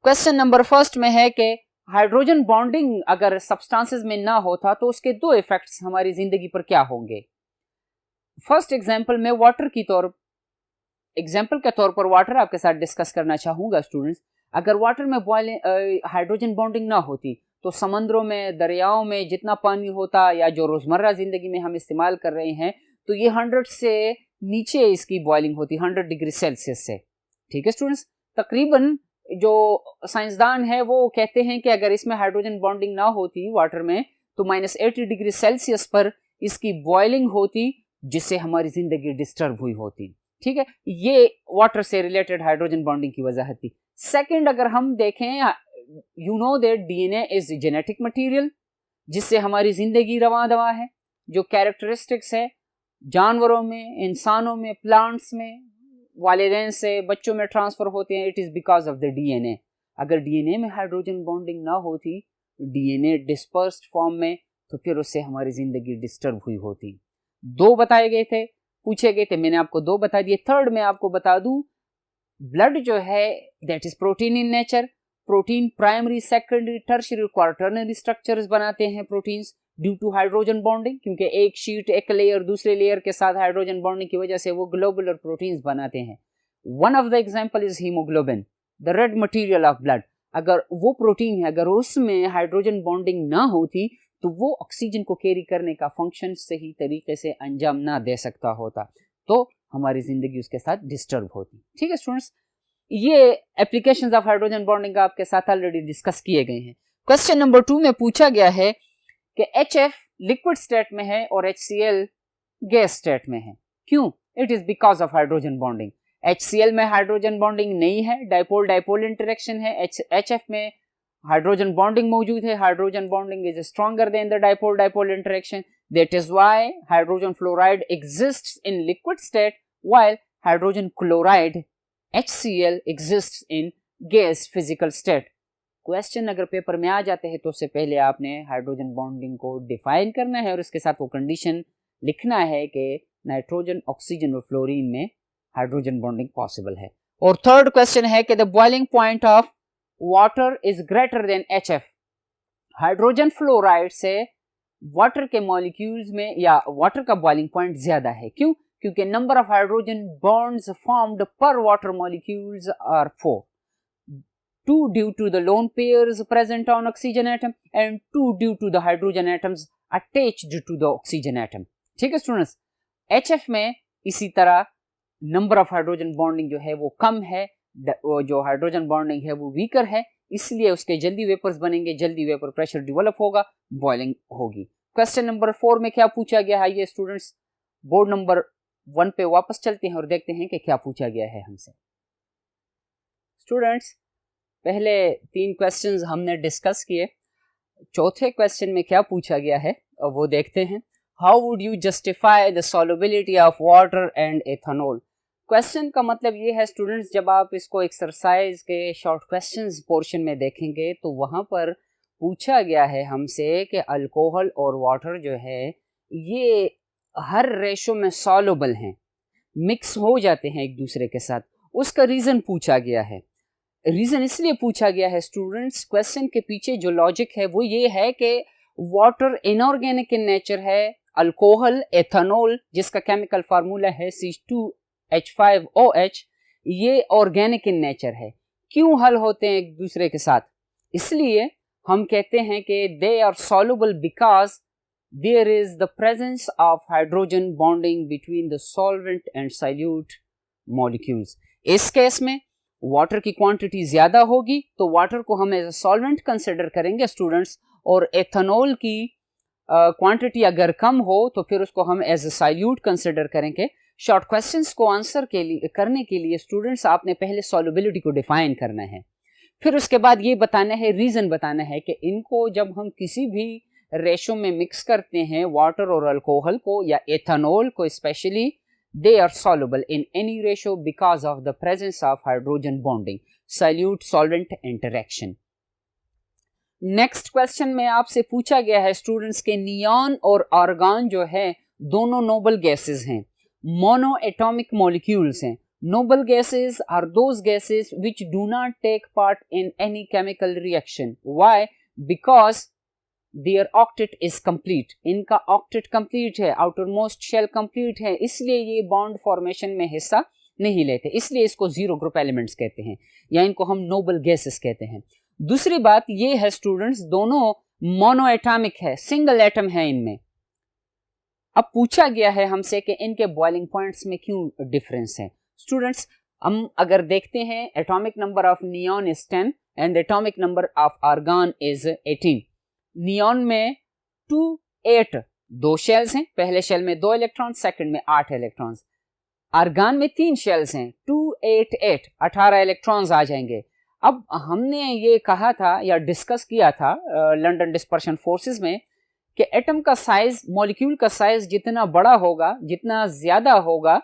क्वेश्चन नंबर फर्स्ट में है कि हाइड्रोजन बॉन्डिंग अगर सब्सटेंसेस में ना होता तो उसके 2 इफेक्ट्स हमारी जिंदगी पर क्या होंगे। फर्स्ट एग्जांपल में वाटर की एग्जाम्पल के तौर पर वाटर आपके साथ डिस्कस करना चाहूंगा स्टूडेंट्स। अगर वाटर में हाइड्रोजन बॉन्डिंग ना होती तो समंदरों में, दरियाओं में जितना पानी होता या जो रोजमर्रा जिंदगी में हम इस्तेमाल कर रहे हैं, तो ये 100 से नीचे इसकी बॉइलिंग होती, 100 डिग्री सेल्सियस से। ठीक है स्टूडेंट्स, तकरीबन जो साइंसदान है वो कहते हैं कि अगर इसमें हाइड्रोजन बॉन्डिंग ना होती वाटर में तो -80 डिग्री सेल्सियस पर इसकी बॉइलिंग होती, जिससे हमारी जिंदगी डिस्टर्ब हुई होती। ठीक है, ये वाटर से रिलेटेड हाइड्रोजन बॉन्डिंग की वजह थी। सेकंड, अगर हम देखें, you know that DNA is genetic material, जिससे हमारी जिंदगी रवां दवा है। जो कैरेक्टरिस्टिक्स है जानवरों में, इंसानों में, प्लांट्स में, वालिदैन से बच्चों में ट्रांसफर होते हैं, it is because of the DNA. अगर डीएनए में हाइड्रोजन बॉन्डिंग ना होती, डीएनए डिस्पर्स्ड फॉर्म में, तो फिर उससे हमारी जिंदगी डिस्टर्ब हुई होती। 2 बताए गए थे, पूछे गए थे, मैंने आपको 2 बता दिए। थर्ड में आपको बता दूं, ब्लड जो है that is protein in nature. Protein primary, secondary, tertiary, quaternary structures बनाते हैं proteins due to hydrogen bonding, क्योंकि एक शीट, एक लेयर दूसरे लेयर के साथ हाइड्रोजन बॉन्डिंग की वजह से वो ग्लोबुलर प्रोटीन्स बनाते हैं। One of the example is haemoglobin, the red material of blood. अगर वो प्रोटीन है, अगर उसमें हाइड्रोजन बॉन्डिंग ना होती तो वो ऑक्सीजन को कैरी करने का फंक्शन सही तरीके से अंजाम ना दे सकता होता, तो हमारी जिंदगी उसके साथ डिस्टर्ब होती। ठीक है स्टूडेंट्स, ये एप्लीकेशंस ऑफ हाइड्रोजन बॉन्डिंग आपके साथ ऑलरेडी डिस्कस किए गए हैं। क्वेश्चन नंबर 2 में पूछा गया है कि HF लिक्विड स्टेट में है और HCl गैस स्टेट में है, क्यों? It is because of hydrogen bonding. HCl में हाइड्रोजन बॉन्डिंग नहीं है, डाइपोल डाइपोल इंटरेक्शन है। HF में हाइड्रोजन बॉन्डिंग मौजूद है, hydrogen bonding is stronger than the dipole dipole interaction, that is why hydrogen fluoride exists in liquid state while hydrogen chloride HCl exists in gas physical state। Question अगर paper में आ जाते हैं तो उससे पहले आपने हाइड्रोजन बॉन्डिंग को define करना है और उसके साथ वो कंडीशन लिखना है कि नाइट्रोजन, ऑक्सीजन और फ्लोरीन में हाइड्रोजन बॉन्डिंग पॉसिबल है। और थर्ड क्वेश्चन है कि the boiling point of water is greater then HF। Hydrogen fluoride से वाटर के मॉलिक्यूल्स में या वाटर का बॉइलिंग पॉइंट ज्यादा है, क्यों? क्योंकि number of hydrogen bonds formed per water molecules are 4, 2 due to the lone pairs present on oxygen atom and 2 due to the hydrogen atoms attached to the oxygen atom. ठीक है students, HF में इसी तरह number of hydrogen bonding जो है वो कम है, जो हाइड्रोजन बॉन्डिंग है वो वीकर है, इसलिए उसके जल्दी वेपर्स बनेंगे, जल्दी वेपर प्रेशर डेवलप होगा, बॉइलिंग होगी। क्वेश्चन नंबर 4 में क्या पूछा गया है, ये स्टूडेंट्स बोर्ड नंबर 1 पे वापस चलते हैं और देखते हैं कि क्या पूछा गया है हमसे। स्टूडेंट्स, पहले 3 क्वेश्चंस हमने डिस्कस किए, चौथे क्वेश्चन में क्या पूछा गया है और वो देखते हैं। How would you justify the solubility of water and ethanol. Question का मतलब ये है स्टूडेंट्स, जब आप इसको एक्सरसाइज के शॉर्ट क्वेश्चंस पोर्शन में देखेंगे तो वहाँ पर पूछा गया है हमसे कि अल्कोहल और वाटर जो है ये हर रेशो में सॉल्युबल हैं, मिक्स हो जाते हैं एक दूसरे के साथ। उसका रीज़न पूछा गया है। रीज़न इसलिए पूछा गया है स्टूडेंट्स, क्वेश्चन के पीछे जो लॉजिक है वो ये है कि वाटर इनऑर्गेनिक इन नेचर है, अल्कोहल एथेनॉल जिसका केमिकल फार्मूला है C2H5OH ये ऑर्गेनिक इन नेचर है। क्यों हल होते हैं एक दूसरे के साथ? इसलिए हम कहते हैं कि they are soluble because there is the presence of hydrogen bonding between the solvent and solute molecules. इस केस में वाटर की क्वांटिटी ज्यादा होगी तो वाटर को हम एज अ सॉल्वेंट कंसिडर करेंगे स्टूडेंट्स, और एथेनॉल की क्वांटिटी अगर कम हो तो फिर उसको हम एज अ साइल्यूट कंसिडर करेंगे। शॉर्ट क्वेश्चंस को आंसर करने के लिए स्टूडेंट्स आपने पहले सॉल्युबिलिटी को डिफाइन करना है, फिर उसके बाद ये बताना है, रीजन बताना है कि इनको जब हम किसी भी रेशो में मिक्स करते हैं वाटर और अल्कोहल को या एथेनॉल को specially, they are soluble in any ratio because of the presence of hydrogen bonding, solute solvent interaction। Next question में आपसे पूछा गया है स्टूडेंट्स के नियॉन और आर्गन जो है दोनों नोबल गैसेस हैं, मोनो एटॉमिक मॉलिक्यूल्स हैं। Noble gases are those gases which do not take part in any chemical reaction। why? because their octet is complete। इनका octet complete है, outermost shell complete है, इसलिए ये बॉन्ड फॉर्मेशन में हिस्सा नहीं लेते, इसलिए इसको जीरो ग्रुप एलिमेंट्स कहते हैं या इनको हम नोबल गैसेस कहते हैं। दूसरी बात ये है स्टूडेंट्स, दोनों मोनो एटॉमिक है, सिंगल एटम है इनमें। अब पूछा गया है हमसे कि इनके बॉइलिंग पॉइंट्स में क्यों डिफरेंस है। स्टूडेंट्स हम अगर देखते हैं, atomic number of neon is 10 and atomic number of argon is 18। Neon में 2 8 दो शेल्स हैं, पहले शेल में 2 इलेक्ट्रॉन, सेकंड में 8 इलेक्ट्रॉन्स। आर्गन में 3 शेल्स हैं, 2 8 8 18 इलेक्ट्रॉन्स आ जाएंगे। अब हमने ये कहा था या डिस्कस किया था लंडन डिस्पर्शन फोर्सेस में कि एटम का साइज, मॉलिक्यूल का साइज जितना बड़ा होगा, जितना ज्यादा होगा,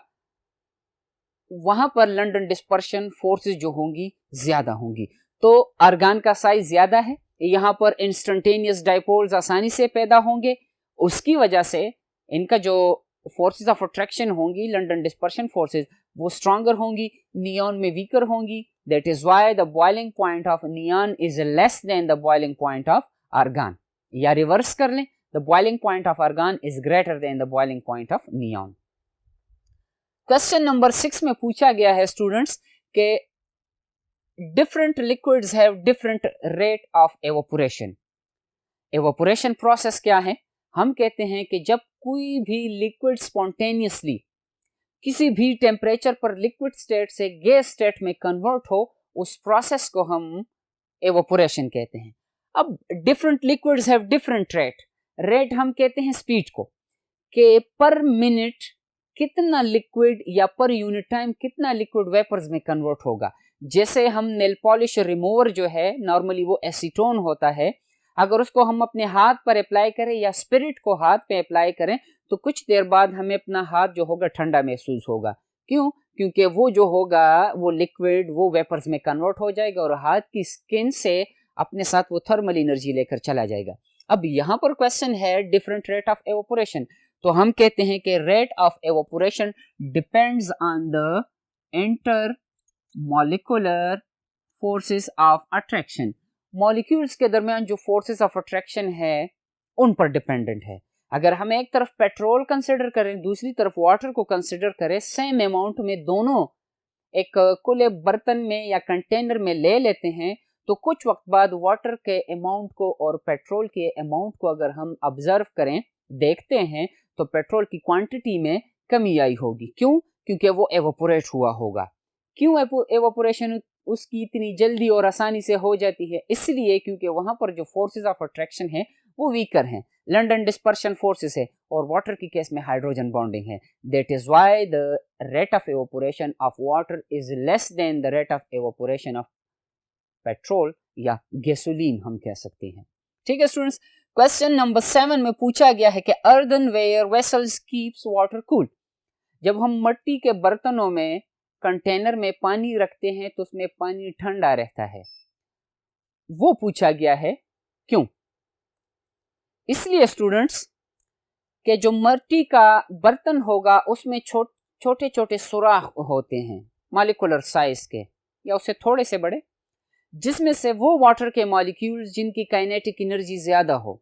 वहां पर लंडन डिस्पर्शन फोर्सेस जो होंगी ज्यादा होंगी। तो आर्गन का साइज ज्यादा है, यहाँ पर इंस्टेंटेनियस डाइपोल्स आसानी से पैदा होंगे, उसकी वजह से इनका जो फोर्सेस ऑफ अट्रैक्शन होंगी, लंडन डिस्पर्शन फोर्सेस, वो स्ट्रॉन्गर होंगी, नियॉन में वीकर होंगी। That is why the boiling point of neon is less than the boiling point of argon, या रिवर्स कर लें, the boiling point of argon is greater than the boiling point of neon. Question number 6 में पूछा गया है students के different liquids have different rate of evaporation। evaporation process क्या है? हम कहते हैं कि जब कोई भी लिक्विड स्पॉन्टेनियसली किसी भी टेम्परेचर पर लिक्विड स्टेट से गैस स्टेट में कन्वर्ट हो, उस प्रोसेस को हम evaporation कहते हैं। अब different liquids have different rate हम कहते हैं स्पीड को, कि पर मिनट कितना लिक्विड या पर यूनिट टाइम कितना लिक्विड वेपर्स में कन्वर्ट होगा। जैसे हम नेल पॉलिश रिमूवर जो है नॉर्मली वो एसीटोन होता है, अगर उसको हम अपने हाथ पर अप्लाई करें या स्पिरिट को हाथ पे अप्लाई करें तो कुछ देर बाद हमें अपना हाथ जो होगा ठंडा महसूस होगा। क्यों? क्योंकि वो जो होगा वो लिक्विड वो वेपर्स में कन्वर्ट हो जाएगा और हाथ की स्किन से अपने साथ वो थर्मल एनर्जी लेकर चला जाएगा। अब यहाँ पर क्वेश्चन है डिफरेंट रेट ऑफ एवोपोरेशन, तो हम कहते हैं कि rate of evaporation depends on the inter molecular forces of attraction. Molecules के दरमियान जो फोर्सेस ऑफ अट्रैक्शन है उन पर डिपेंडेंट है। अगर हम एक तरफ पेट्रोल कंसिडर करें, दूसरी तरफ वाटर को कंसिडर करें, सेम अमाउंट में दोनों एक खुले बर्तन में या कंटेनर में ले लेते हैं, तो कुछ वक्त बाद वाटर के अमाउंट को और पेट्रोल के अमाउंट को अगर हम ऑब्जर्व करें, देखते हैं, तो पेट्रोल की क्वांटिटी में कमी आई होगी। क्यों? क्योंकि वो एवोपोरेट हुआ होगा। क्यों एवोपोरेशन उसकी इतनी जल्दी और आसानी से हो जाती है? इसलिए क्योंकि वहां पर जो फोर्सेस ऑफ अट्रैक्शन है वो वीकर हैं, लंडन डिस्पर्शन फोर्सेस है, और वाटर की केस में हाइड्रोजन बॉन्डिंग है। That is why the rate of evaporation of water is less than the rate of evaporation of petrol या गैसोलीन हम कह सकते हैं। ठीक है स्टूडेंट्स, क्वेश्चन नंबर 7 में पूछा गया है कि अर्थनवेयर वेसल्स कीप्स वाटर कूल। जब हम मिट्टी के बर्तनों में कंटेनर में पानी रखते हैं तो उसमें पानी ठंडा रहता है, वो पूछा गया है क्यों। इसलिए स्टूडेंट्स कि जो मिट्टी का बर्तन होगा उसमें छोटे छोटे सुराख होते हैं मॉलिक्यूलर साइज के या उससे थोड़े से बड़े, जिसमें से वो वाटर के मॉलिक्यूल्स जिनकी काइनेटिक एनर्जी ज्यादा हो,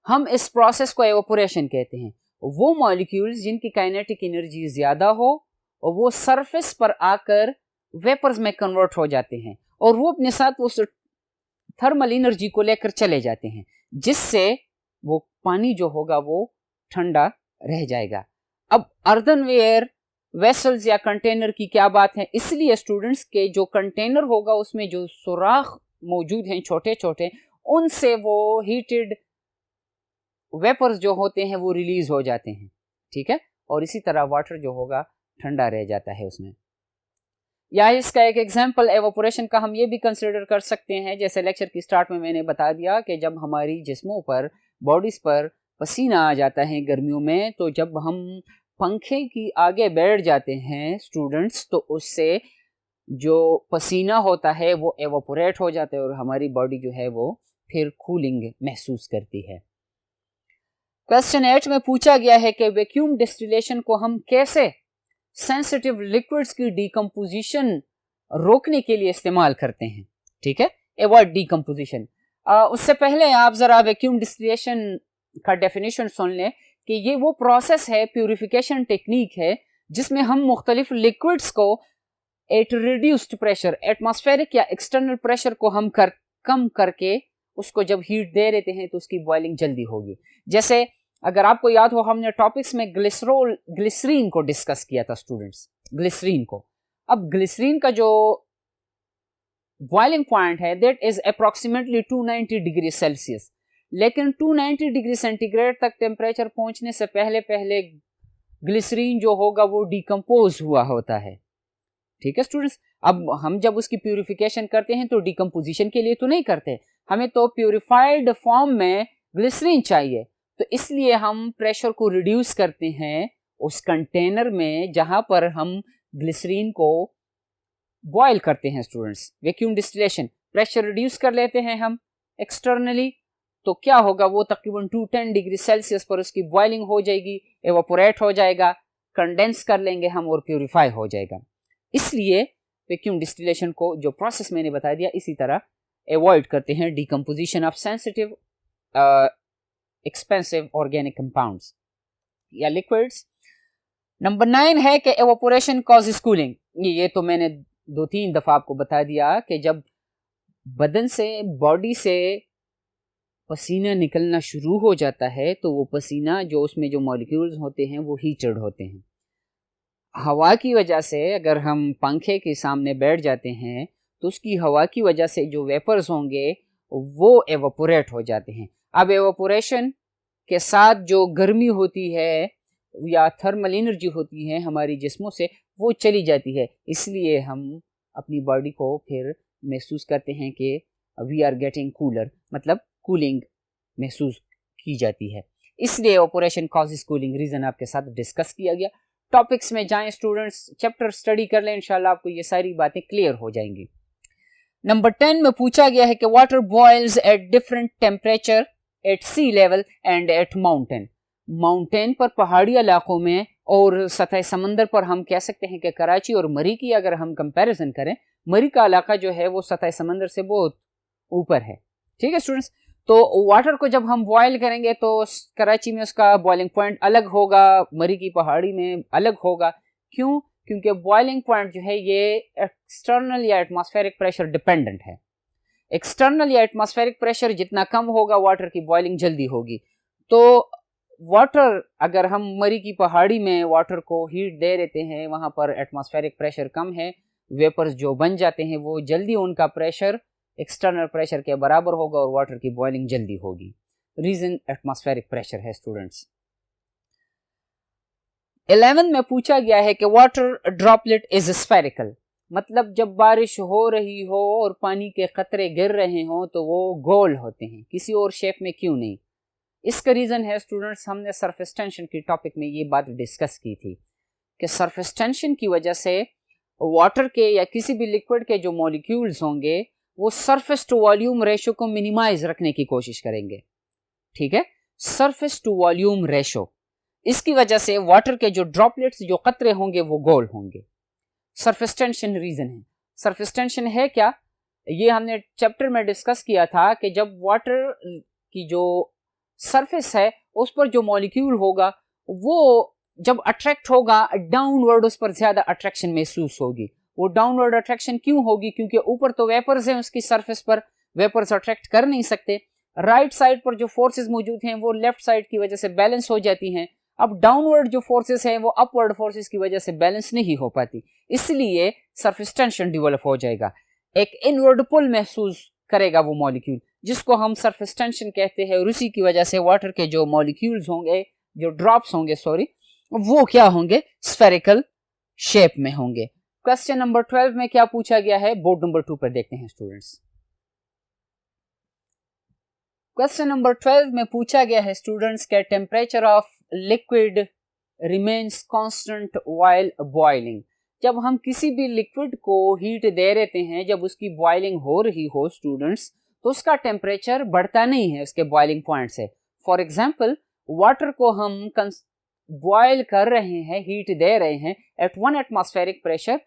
हम इस प्रोसेस को एवापोरेशन कहते हैं। वो मॉलिक्यूल्स जिनकी काइनेटिक एनर्जी ज्यादा हो और वो सरफेस पर आकर वेपर्स में कन्वर्ट हो जाते हैं और वो अपने साथ उस थर्मल एनर्जी को लेकर चले जाते हैं, जिससे वो पानी जो होगा वो ठंडा रह जाएगा। अब अर्थनवेयर वेसल्स या कंटेनर की क्या बात है, इसलिए स्टूडेंट्स के जो कंटेनर होगा उसमें जो सुराख मौजूद हैं छोटे छोटे, उनसे वो हीटेड वेपर्स जो होते हैं वो रिलीज हो जाते हैं, ठीक है, और इसी तरह वाटर जो होगा ठंडा रह जाता है उसमें। या इसका एक एग्जांपल एवापोरेशन का हम ये भी कंसिडर कर सकते हैं, जैसे लेक्चर की स्टार्ट में मैंने बता दिया कि जब हमारी जिस्मों पर बॉडीज पर पसीना आ जाता है गर्मियों में, तो जब हम पंखे की आगे बैठ जाते हैं स्टूडेंट्स, तो उससे जो पसीना होता है वो एवापोरेट हो जाता है और हमारी बॉडी जो है वो फिर कूलिंग महसूस करती है। क्वेश्चन 8 में पूछा गया है कि वैक्यूम डिस्टिलेशन को हम कैसे सेंसिटिव लिक्विड्स की डिकम्पोजिशन रोकने के लिए इस्तेमाल करते हैं, ठीक है, अवॉइड डिकम्पोजिशन। उससे पहले आप जरा वैक्यूम डिस्टिलेशन का डेफिनेशन सुन लें कि ये वो प्रोसेस है, प्यूरिफिकेशन टेक्निक है, जिसमें हम मुख्तलिफ लिक्विड्स को एट रिड्यूस्ड प्रेशर, एटमॉस्फेरिक या एक्सटर्नल प्रेशर को हम कम करके उसको जब हीट दे देते हैं तो उसकी बॉइलिंग जल्दी होगी। जैसे अगर आपको याद हो, हमने टॉपिक्स में ग्लिसरीन को डिस्कस किया था स्टूडेंट्स, ग्लिसरीन को। अब ग्लिसरीन का जो बॉइलिंग पॉइंट है that is approximately 290 degree Celsius, लेकिन 290 डिग्री सेंटीग्रेड तक टेम्परेचर पहुंचने से पहले ग्लिसरीन जो होगा वो डिकम्पोज हुआ होता है, ठीक है स्टूडेंट्स। अब हम जब उसकी प्यूरिफिकेशन करते हैं तो डिकम्पोजिशन के लिए तो नहीं करते, हमें तो प्यूरिफाइड फॉर्म में ग्लिसरीन चाहिए, तो इसलिए हम प्रेशर को रिड्यूस करते हैं उस कंटेनर में जहां पर हम ग्लिसरीन को बॉयल करते हैं students. Vacuum distillation, pressure reduce कर लेते हैं हम एक्सटर्नली, तो क्या होगा, वो तकरीबन 210 डिग्री सेल्सियस पर उसकी बॉइलिंग हो जाएगी, एवापोरेट हो जाएगा, कंडेंस कर लेंगे हम और प्यूरिफाई हो जाएगा। इसलिए वैक्यूम डिस्टिलेशन को जो प्रोसेस मैंने बता दिया इसी तरह अवॉइड करते हैं decomposition of sensitive expensive organic compounds या लिक्विड्स। नंबर 9 है कि एवापोरेशन कॉजेस कूलिंग। ये तो मैंने 2-3 दफा आपको बता दिया कि जब बदन से, बॉडी से पसीना निकलना शुरू हो जाता है तो वो पसीना जो उसमें जो मॉलिक्यूल्स होते हैं वो हीटेड होते हैं। हवा की वजह से अगर हम पंखे के सामने बैठ जाते हैं तो उसकी हवा की वजह से जो वेपर्स होंगे वो एवापोरेट हो जाते हैं। अब एवापोरेशन के साथ जो गर्मी होती है या थर्मल एनर्जी होती है हमारी जिस्मों से वो चली जाती है, इसलिए हम अपनी बॉडी को फिर महसूस करते हैं कि वी आर गेटिंग कूलर, मतलब कूलिंग महसूस की जाती है। इसलिए एवापोरेशन कॉजेस कूलिंग, रीजन आपके साथ डिस्कस किया गया। टॉपिक्स में जाएं स्टूडेंट्स, चैप्टर स्टडी कर लें, इंशाल्लाह आपको ये सारी बातें क्लियर हो जाएंगी। नंबर 10 में पूछा गया है कि water boils at different temperature at sea level and at mountain. Mountain पर, पहाड़ी इलाकों में और सतह समंदर पर हम कह सकते हैं कि कराची और मरी की अगर हम कंपैरिजन करें, मरी का इलाका जो है वो सतह समंदर से बहुत ऊपर है, ठीक है स्टूडेंट्स। तो वाटर को जब हम बॉयल करेंगे तो कराची में उसका बॉइलिंग पॉइंट अलग होगा, मरी की पहाड़ी में अलग होगा। क्यों? क्योंकि बॉइलिंग पॉइंट जो है ये एक्सटर्नल या एटमॉस्फेरिक प्रेशर डिपेंडेंट है। एक्सटर्नल या एटमॉस्फेरिक प्रेशर जितना कम होगा वाटर की बॉइलिंग जल्दी होगी। तो वाटर, अगर हम मरी की पहाड़ी में वाटर को हीट दे देते हैं, वहां पर एटमॉस्फेरिक प्रेशर कम है, वेपर्स जो बन जाते हैं वो जल्दी उनका प्रेशर एक्सटर्नल प्रेशर के बराबर होगा और वाटर की बॉइलिंग जल्दी होगी। रीजन एटमॉस्फेरिक प्रेशर है स्टूडेंट्स। 11 में पूछा गया है कि वाटर ड्रॉपलेट इज स्फेरिकल, मतलब जब बारिश हो रही हो और पानी के कतरे गिर रहे हो तो वो गोल होते हैं, किसी और शेप में क्यों नहीं। इसका रीजन है स्टूडेंट्स, हमने सरफेस टेंशन की टॉपिक में ये बात डिस्कस की थी कि सरफेस टेंशन की वजह से वाटर के या किसी भी लिक्विड के जो मॉलिक्यूल्स होंगे वो सरफेस टू वॉल्यूम रेशो को मिनिमाइज रखने की कोशिश करेंगे। ठीक है, सरफेस टू वॉल्यूम रेशो, इसकी वजह से वाटर के जो ड्रॉपलेट्स, जो कतरे होंगे वो गोल होंगे। सरफेस टेंशन रीजन है। सरफेस टेंशन है क्या, ये हमने चैप्टर में डिस्कस किया था कि जब वाटर की जो सरफेस है उस पर जो मॉलिक्यूल होगा वो जब अट्रैक्ट होगा डाउनवर्ड, उस पर ज्यादा अट्रैक्शन महसूस होगी। वो डाउनवर्ड अट्रैक्शन क्यों होगी, क्योंकि ऊपर तो वेपर्स हैं उसकी सरफेस पर, वेपर्स अट्रैक्ट कर नहीं सकते। राइट साइड पर जो फोर्सेस मौजूद हैं वो लेफ्ट साइड की वजह से बैलेंस हो जाती हैं। अब डाउनवर्ड जो फोर्सेस हैं वो अपवर्ड फोर्सेस की वजह से बैलेंस नहीं हो पाती, इसलिए सरफेस टेंशन डेवलप हो जाएगा। एक इनवर्ड पुल महसूस करेगा वो मॉलिक्यूल, जिसको हम सरफेस टेंशन कहते हैं, और उसी की वजह से वाटर के जो मॉलिक्यूल्स होंगे, जो ड्रॉप्स होंगे सॉरी, वो क्या होंगे, स्फेरिकल शेप में होंगे। क्वेश्चन नंबर 12 में क्या पूछा गया है, बोर्ड नंबर 2 पर देखते हैं स्टूडेंट्स। क्वेश्चन नंबर 12 में पूछा गया है स्टूडेंट्स के temperature of liquid remains constant while boiling. जब हम किसी भी लिक्विड को हीट दे देते हैं, जब उसकी बॉइलिंग हो रही हो स्टूडेंट्स, तो उसका टेम्परेचर बढ़ता नहीं है उसके बॉइलिंग पॉइंट से। फॉर एग्जाम्पल, वाटर को हम बॉयल कर रहे हैं, हीट दे रहे हैं at 1 atmospheric pressure,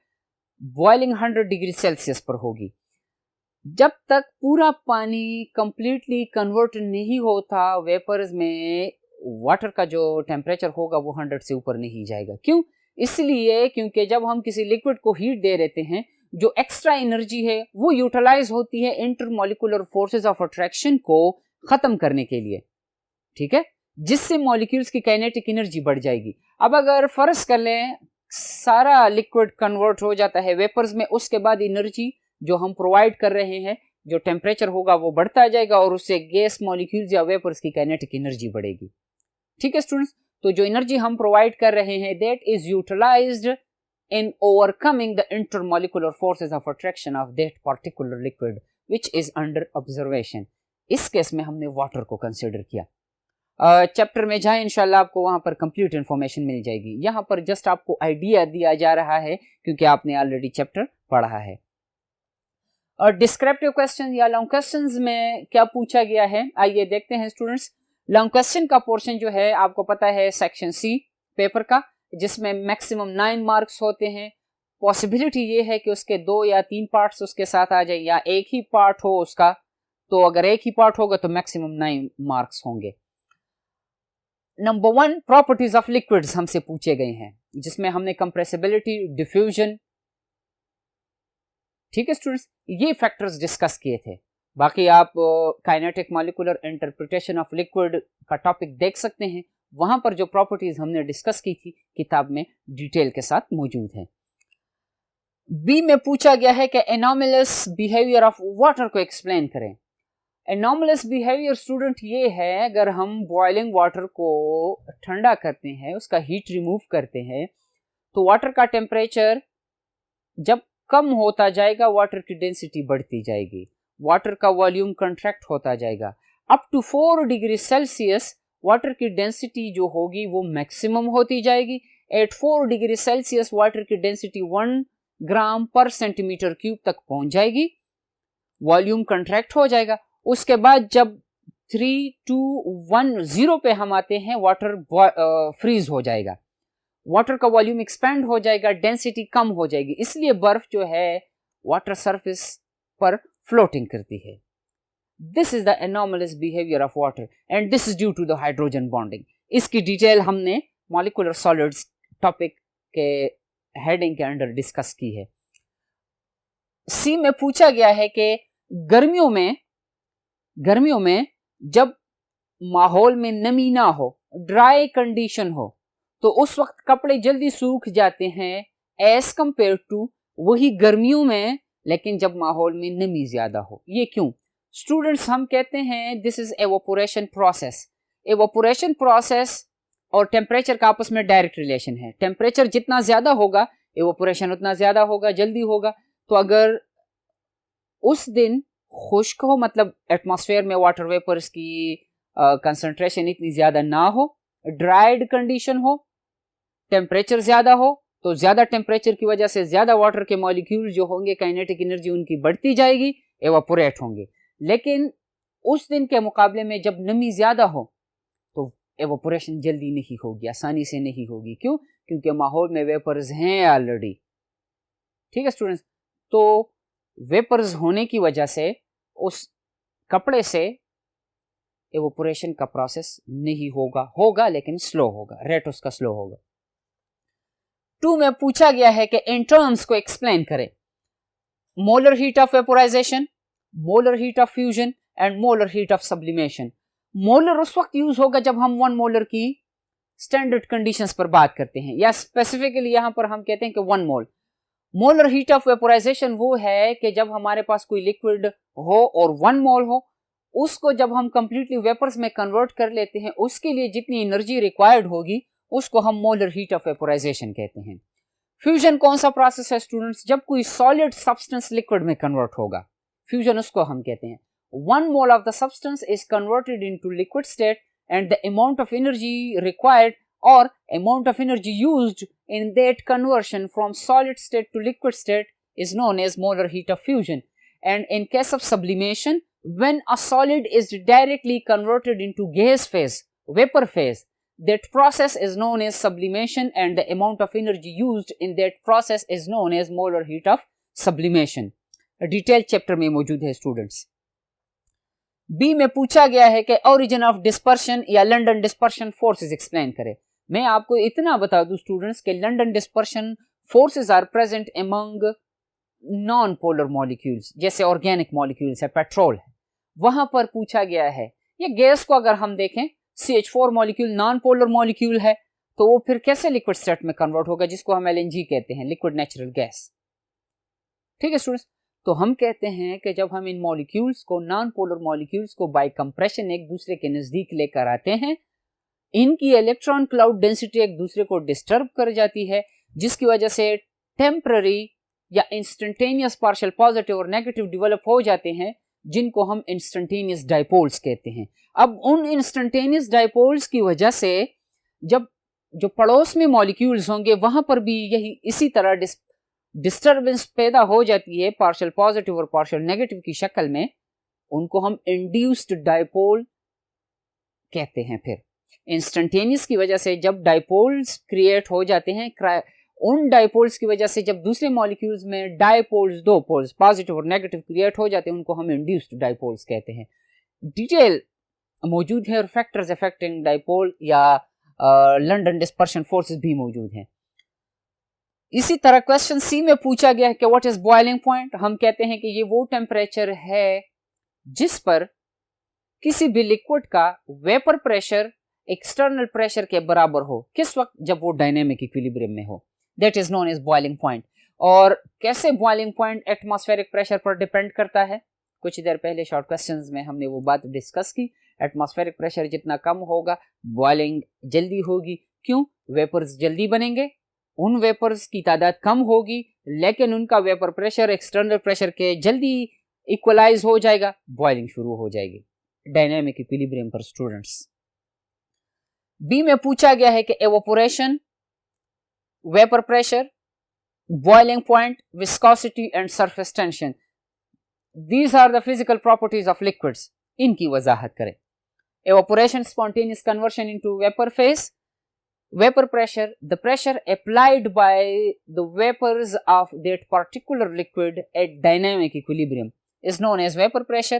boiling 100 degree Celsius पर होगी। जब तक पूरा पानी कंप्लीटली कन्वर्ट नहीं होता वेपर्स में, वाटर का जो टेम्परेचर होगा वो 100 से ऊपर नहीं जाएगा। क्यों, इसलिए क्योंकि जब हम किसी लिक्विड को हीट दे देते हैं, जो एक्स्ट्रा एनर्जी है वो यूटिलाइज होती है इंटरमॉलिक्यूलर फोर्सेस ऑफ अट्रैक्शन को खत्म करने के लिए। ठीक है, जिससे मॉलिक्यूल्स की काइनेटिक एनर्जी बढ़ जाएगी। अब अगर फर्ज कर लें सारा लिक्विड कन्वर्ट हो जाता है वेपर्स में, उसके बाद एनर्जी जो हम प्रोवाइड कर रहे हैं, जो टेम्परेचर होगा वो बढ़ता जाएगा और उससे गैस मॉलिक्यूल्स या वेपर्स की काइनेटिक एनर्जी बढ़ेगी। ठीक है स्टूडेंट्स, तो जो एनर्जी हम प्रोवाइड कर रहे हैं that is utilized in overcoming the intermolecular forces of attraction of that particular liquid which is under observation। इस केस में हमने वाटर को कंसिडर किया। चैप्टर में जाए इंशाल्लाह आपको वहां पर कंप्लीट इंफॉर्मेशन मिल जाएगी। यहाँ पर जस्ट आपको आइडिया दिया जा रहा है क्योंकि आपने ऑलरेडी चैप्टर पढ़ा है। और डिस्क्रिप्टिव क्वेश्चन या लॉन्ग क्वेश्चंस में क्या पूछा गया है, आइए देखते हैं स्टूडेंट्स। लॉन्ग क्वेश्चन का पोर्शन जो है आपको पता है सेक्शन सी पेपर का, जिसमें मैक्सिमम 9 मार्क्स होते हैं। पॉसिबिलिटी ये है कि उसके 2 या 3 पार्ट्स उसके साथ आ जाए या एक ही पार्ट हो उसका, तो अगर एक ही पार्ट होगा तो मैक्सिमम 9 मार्क्स होंगे। नंबर 1 प्रॉपर्टीज ऑफ लिक्विड्स हमसे पूछे गए हैं, जिसमें हमने कंप्रेसिबिलिटी, डिफ्यूजन, ठीक है स्टूडेंट्स, ये फैक्टर्स डिस्कस किए थे। बाकी आप kinetic molecular interpretation of liquid का टॉपिक देख सकते हैं, वहां पर जो प्रॉपर्टीज हमने डिस्कस की थी किताब में डिटेल के साथ मौजूद है। बी में पूछा गया है कि एनॉमलस बिहेवियर ऑफ वाटर को एक्सप्लेन करें। एनॉमलस बिहेवियर स्टूडेंट ये है, अगर हम बॉइलिंग वाटर को ठंडा करते हैं, उसका हीट रिमूव करते हैं, तो वाटर का टेम्परेचर जब कम होता जाएगा वाटर की डेंसिटी बढ़ती जाएगी, वाटर का वॉल्यूम कंट्रैक्ट होता जाएगा। Up to 4 degree Celsius water की डेंसिटी जो होगी वो मैक्सिमम होती जाएगी। एट 4 डिग्री सेल्सियस वाटर की डेंसिटी 1 ग्राम पर सेंटीमीटर क्यूब तक पहुंच जाएगी, वॉल्यूम कंट्रैक्ट हो जाएगा। उसके बाद जब 3, 2, 1, 0 पे हम आते हैं, वाटर फ्रीज हो जाएगा, वाटर का वॉल्यूम एक्सपेंड हो जाएगा, डेंसिटी कम हो जाएगी, इसलिए बर्फ जो है वाटर सरफेस पर फ्लोटिंग करती है। This is the anomalous behaviour of water and this is due to the hydrogen bonding. इसकी डिटेल हमने मॉलिक्यूलर सॉलिड्स टॉपिक के हेडिंग के अंडर डिस्कस की है। सी में पूछा गया है कि गर्मियों में जब माहौल में नमी ना हो, ड्राई कंडीशन हो, तो उस वक्त कपड़े जल्दी सूख जाते हैं एज कंपेयर टू वही गर्मियों में, लेकिन जब माहौल में नमी ज्यादा हो। ये क्यों स्टूडेंट्स, हम कहते हैं this is evaporation process. Evaporation process और टेम्परेचर का आपस में डायरेक्ट रिलेशन है। टेम्परेचर जितना ज्यादा होगा एवोपोरेशन उतना ज्यादा होगा, जल्दी होगा। तो अगर उस दिन खुश्क हो, मतलब एटमॉस्फेयर में वाटर वेपर्स की कंसंट्रेशन इतनी ज्यादा ना हो, ड्राइड कंडीशन हो, टेम्परेचर ज्यादा हो, तो ज्यादा टेम्परेचर की वजह से ज्यादा वाटर के मॉलिक्यूल जो होंगे काइनेटिक एनर्जी उनकी बढ़ती जाएगी, एवापोरेट होंगे। लेकिन उस दिन के मुकाबले में जब नमी ज्यादा हो तो एवापोरेशन जल्दी नहीं होगी, आसानी से नहीं होगी। क्यों? क्योंकि माहौल में वेपर्स हैं ऑलरेडी। ठीक है स्टूडेंट्स, तो वेपर्स होने की वजह से उस कपड़े से एवापोरेशन का प्रोसेस नहीं होगा लेकिन स्लो होगा, रेट उसका स्लो होगा। 2 में पूछा गया है कि इन टर्म्स को एक्सप्लेन करें, molar heat of vaporisation, molar heat of fusion and molar heat of sublimation. Molar उस वक्त यूज होगा जब हम 1 मोलर की स्टैंडर्ड कंडीशंस पर बात करते हैं, या स्पेसिफिकली यहां पर हम कहते हैं कि 1 मोल। मोलर हीट ऑफ वेपोराइजेशन वो है कि जब हमारे पास कोई लिक्विड हो और 1 मोल हो, उसको जब हम कंप्लीटली वेपर्स में कन्वर्ट कर लेते हैं, उसके लिए जितनी एनर्जी रिक्वायर्ड होगी उसको हम मोलर हीट ऑफ वेपोराइजेशन कहते हैं। फ्यूजन कौन सा प्रोसेस है स्टूडेंट्स? जब कोई सॉलिड सब्सटेंस लिक्विड में कन्वर्ट होगा, फ्यूजन उसको हम कहते हैं। 1 mole of the substance is converted into liquid state and the amount of energy required or amount of energy used in that conversion from solid state to liquid state is known as molar heat of fusion. And in case of sublimation, when a solid is directly converted into gas phase, vapor phase, that process is known as sublimation and the amount of energy used in that process is known as molar heat of sublimation. Detail chapter में मौजूद है students. B में पूछा गया है कि origin of dispersion या London dispersion forces explain करें। मैं आपको इतना बता दूं स्टूडेंट्स कि London dispersion forces are present among non polar molecules, जैसे ऑर्गेनिक मॉलिक्यूल्स है, पेट्रोल है, वहां पर पूछा गया है। ये गैस को अगर हम देखें, CH4 molecule non polar molecule है, तो वो फिर कैसे लिक्विड स्टेट में कन्वर्ट होगा, जिसको हम LNG कहते हैं, लिक्विड नेचुरल गैस। ठीक है स्टूडेंट्स, तो हम कहते हैं कि जब हम इन मॉलिक्यूल्स को, नॉन पोलर मॉलिक्यूल्स को बाय कंप्रेशन एक दूसरे के नजदीक लेकर आते हैं, इनकी इलेक्ट्रॉन क्लाउड डेंसिटी एक दूसरे को डिस्टर्ब कर जाती है, जिसकी वजह से टेम्पररी या इंस्टेंटेनियस पार्शियल पॉजिटिव और नेगेटिव डेवलप हो जाते हैं, जिनको हम इंस्टेंटेनियस डाइपोल्स कहते हैं। अब उन इंस्टेंटेनियस डाइपोल्स की वजह से जब जो पड़ोस में मॉलिक्यूल्स होंगे वहां पर भी यही इसी तरह डिस्टर्बेंस पैदा हो जाती है, पार्शियल पॉजिटिव और पार्शियल नेगेटिव की शक्ल में, उनको हम इंड्यूस्ड डाइपोल कहते हैं। फिर इंस्टेंटेनियस की वजह से जब डाइपोल्स क्रिएट हो जाते हैं, उन डाइपोल्स की वजह से जब दूसरे मॉलिक्यूल्स में डाइपोल्स, 2 पोल्स पॉजिटिव और नेगेटिव क्रिएट हो जाते हैं, उनको हम इंड्यूस्ड डाइपोल्स कहते हैं। डिटेल मौजूद है और फैक्टर्स अफेक्टिंग डाइपोल या लंडन डिस्पर्शन फोर्सेस भी मौजूद हैं। इसी तरह क्वेश्चन सी में पूछा गया है कि व्हाट इज बॉइलिंग पॉइंट। हम कहते हैं कि ये वो टेम्परेचर है जिस पर किसी भी लिक्विड का वेपर प्रेशर एक्सटर्नल प्रेशर के बराबर हो। किस वक्त? जब वो डायनेमिक इक्विलिब्रियम में हो, that is known as boiling point. और कैसे बॉइलिंग पॉइंट एटमॉस्फेरिक प्रेशर पर डिपेंड करता है, कुछ देर पहले शॉर्ट क्वेश्चंस में हमने वो बात डिस्कस की। एटमॉस्फेरिक प्रेशर जितना कम होगा, बॉइलिंग जल्दी होगी। क्यों? वेपर्स जल्दी बनेंगे, उन वेपर्स की तादाद कम होगी, लेकिन उनका वेपर प्रेशर एक्सटर्नल प्रेशर के जल्दी इक्वलाइज हो जाएगा, बॉइलिंग शुरू हो जाएगी डायनेमिक इक्विलिब्रियम पर। स्टूडेंट्स, बी में पूछा गया है कि evaporation, vapour pressure, boiling point, viscosity and surface tension, these are the physical properties of liquids. इनकी वजाहत करें। Evaporation, spontaneous conversion into vapour phase. Vapor pressure, the pressure applied by the vapors of that particular liquid at dynamic equilibrium is known as vapor pressure.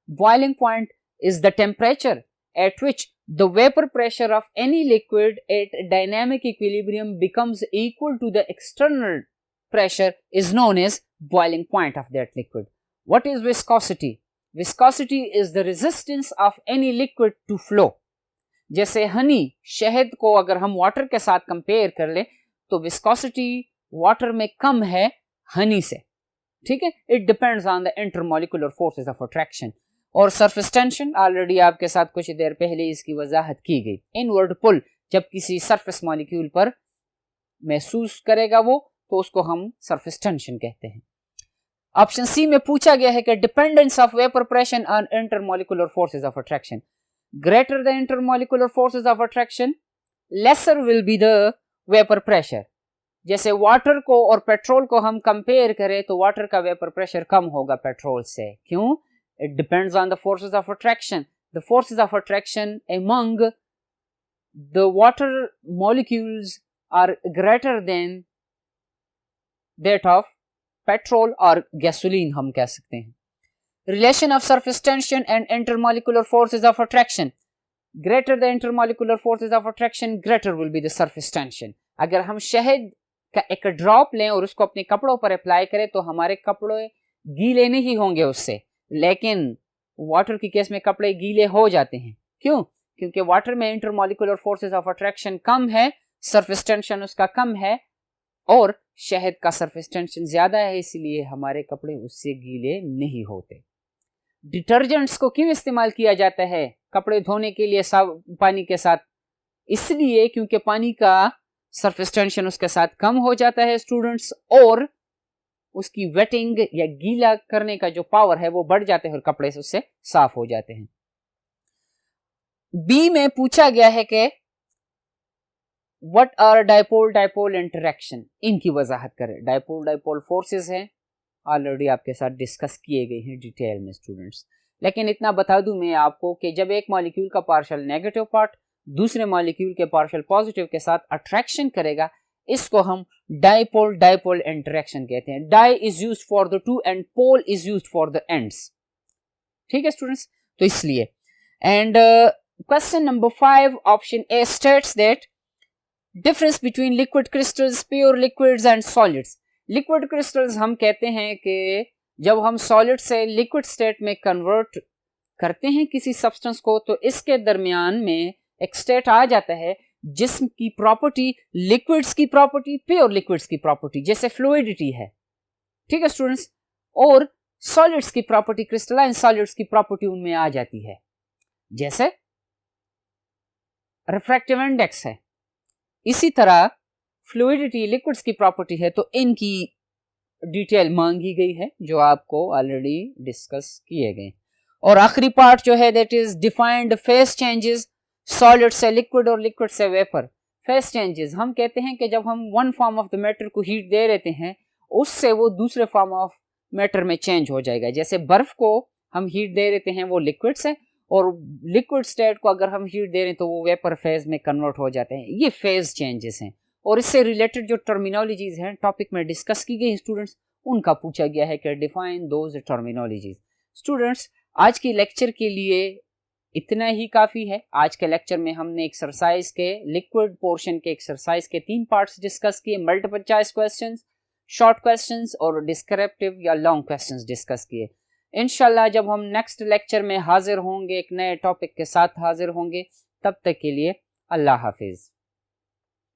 Boiling point is the temperature at which the vapor pressure of any liquid at dynamic equilibrium becomes equal to the external pressure is known as boiling point of that liquid. What is viscosity? Viscosity is the resistance of any liquid to flow. जैसे हनी, शहद को अगर हम water के साथ compare कर ले तो विस्कोसिटी वाटर में कम है हनी से। ठीक है, it depends on the intermolecular forces of attraction. और सरफेस टेंशन ऑलरेडी आपके साथ कुछ देर पहले इसकी वजाहत की गई। इनवर्ड पुल जब किसी सरफेस मॉलिक्यूल पर महसूस करेगा वो, तो उसको हम सरफेस टेंशन कहते हैं। ऑप्शन सी में पूछा गया है कि dependence of vapour pressure on intermolecular forces of attraction. greater the intermolecular forces of attraction, lesser will be the vapor pressure. जैसे वाटर को और पेट्रोल को हम कंपेयर करें तो वाटर का वेपर प्रेशर कम होगा पेट्रोल से. क्यों? It depends on the forces of attraction. The forces of attraction among the water molecules are greater than that of petrol or gasoline हम कह सकते हैं. Relation of surface tension and intermolecular forces of attraction. Greater the intermolecular forces of attraction, greater will be the surface tension. अगर हम शहद का एक drop लें और उसको अपने कपड़ों पर अप्लाई करें तो हमारे कपड़े गीले नहीं होंगे उससे, लेकिन वाटर की केस में कपड़े गीले हो जाते हैं. क्यों? क्योंकि वाटर में इंटरमॉलिक्यूलर फोर्सेस ऑफ अट्रैक्शन कम है, सरफेस टेंशन उसका कम है, और शहद का सरफेस टेंशन ज्यादा है, इसलिए हमारे कपड़े उससे गीले नहीं होते. डिटर्जेंट्स को क्यों इस्तेमाल किया जाता है कपड़े धोने के लिए पानी के साथ? इसलिए क्योंकि पानी का सरफेस टेंशन उसके साथ कम हो जाता है स्टूडेंट्स, और उसकी वेटिंग या गीला करने का जो पावर है वो बढ़ जाते हैं और कपड़े उससे साफ हो जाते हैं. बी में पूछा गया है कि what are dipole dipole interaction, इनकी वजाहत करें. डायपोल डायपोल फोर्सेस हैं, ऑलरेडी आपके साथ डिस्कस किए गए हैं डिटेल में स्टूडेंट्स. लेकिन इतना बता दूं मैं आपको कि जब एक मॉलिक्यूल का पार्शियल नेगेटिव पार्ट दूसरे मॉलिक्यूल के पार्शियल पॉजिटिव के साथ अट्रैक्शन करेगा, इसको हम डायपोल डायपोल इंटरेक्शन कहते हैं. Di is used for the two and pole is used for the ends. ठीक है स्टूडेंट्स, तो इसलिए. And question number 5 option A states that difference between liquid crystals, pure liquids and solids. Liquid crystals हम कहते हैं कि जब हम सॉलिड से लिक्विड स्टेट में कन्वर्ट करते हैं किसी सब्सटेंस को, तो इसके दरमियान में एक स्टेट आ जाता है जिसकी प्रॉपर्टी लिक्विड्स की प्रॉपर्टी, प्योर लिक्विड्स की प्रॉपर्टी जैसे फ्लूइडिटी है. ठीक है स्टूडेंट्स, और सॉलिड्स की प्रॉपर्टी, क्रिस्टलाइन सॉलिड्स की प्रॉपर्टी उनमें आ जाती है, जैसे रिफ्रैक्टिव इंडेक्स है. इसी तरह फ्लूइडिटी लिक्विड्स की प्रॉपर्टी है, तो इनकी डिटेल मांगी गई है जो आपको ऑलरेडी डिस्कस किए गए. और आखिरी पार्ट जो है that is defined face changes, solid से लिक्विड और लिक्विड से वेपर. फेस चेंजेस हम कहते हैं कि जब हम one form of the matter को हीट दे देते हैं, उससे वो दूसरे फॉर्म ऑफ मैटर में चेंज हो जाएगा. जैसे बर्फ को हम हीट दे देते हैं वो लिक्विड से, और लिक्विड स्टेट को अगर हम हीट दे रहे हैं तो वो वेपर फेज में कन्वर्ट हो जाते हैं. ये फेज चेंजेस हैं, और इससे रिलेटेड जो टर्मिनोलॉजीज हैं टॉपिक में डिस्कस की गई स्टूडेंट्स, उनका पूछा गया है कि डिफाइन दोज टर्मिनोलॉजीज. स्टूडेंट्स, आज की लेक्चर के लिए इतना ही काफ़ी है. आज के लेक्चर में हमने एक्सरसाइज के लिक्विड पोर्शन के एक्सरसाइज के 3 पार्ट्स डिस्कस किए. Multiple choice questions, short questions और डिस्क्रिप्टिव या लॉन्ग क्वेश्चंस डिस्कस किए. इंशाल्लाह जब हम नेक्स्ट लेक्चर में हाजिर होंगे, एक नए टॉपिक के साथ हाजिर होंगे, तब तक के लिए अल्लाह हाफिज़.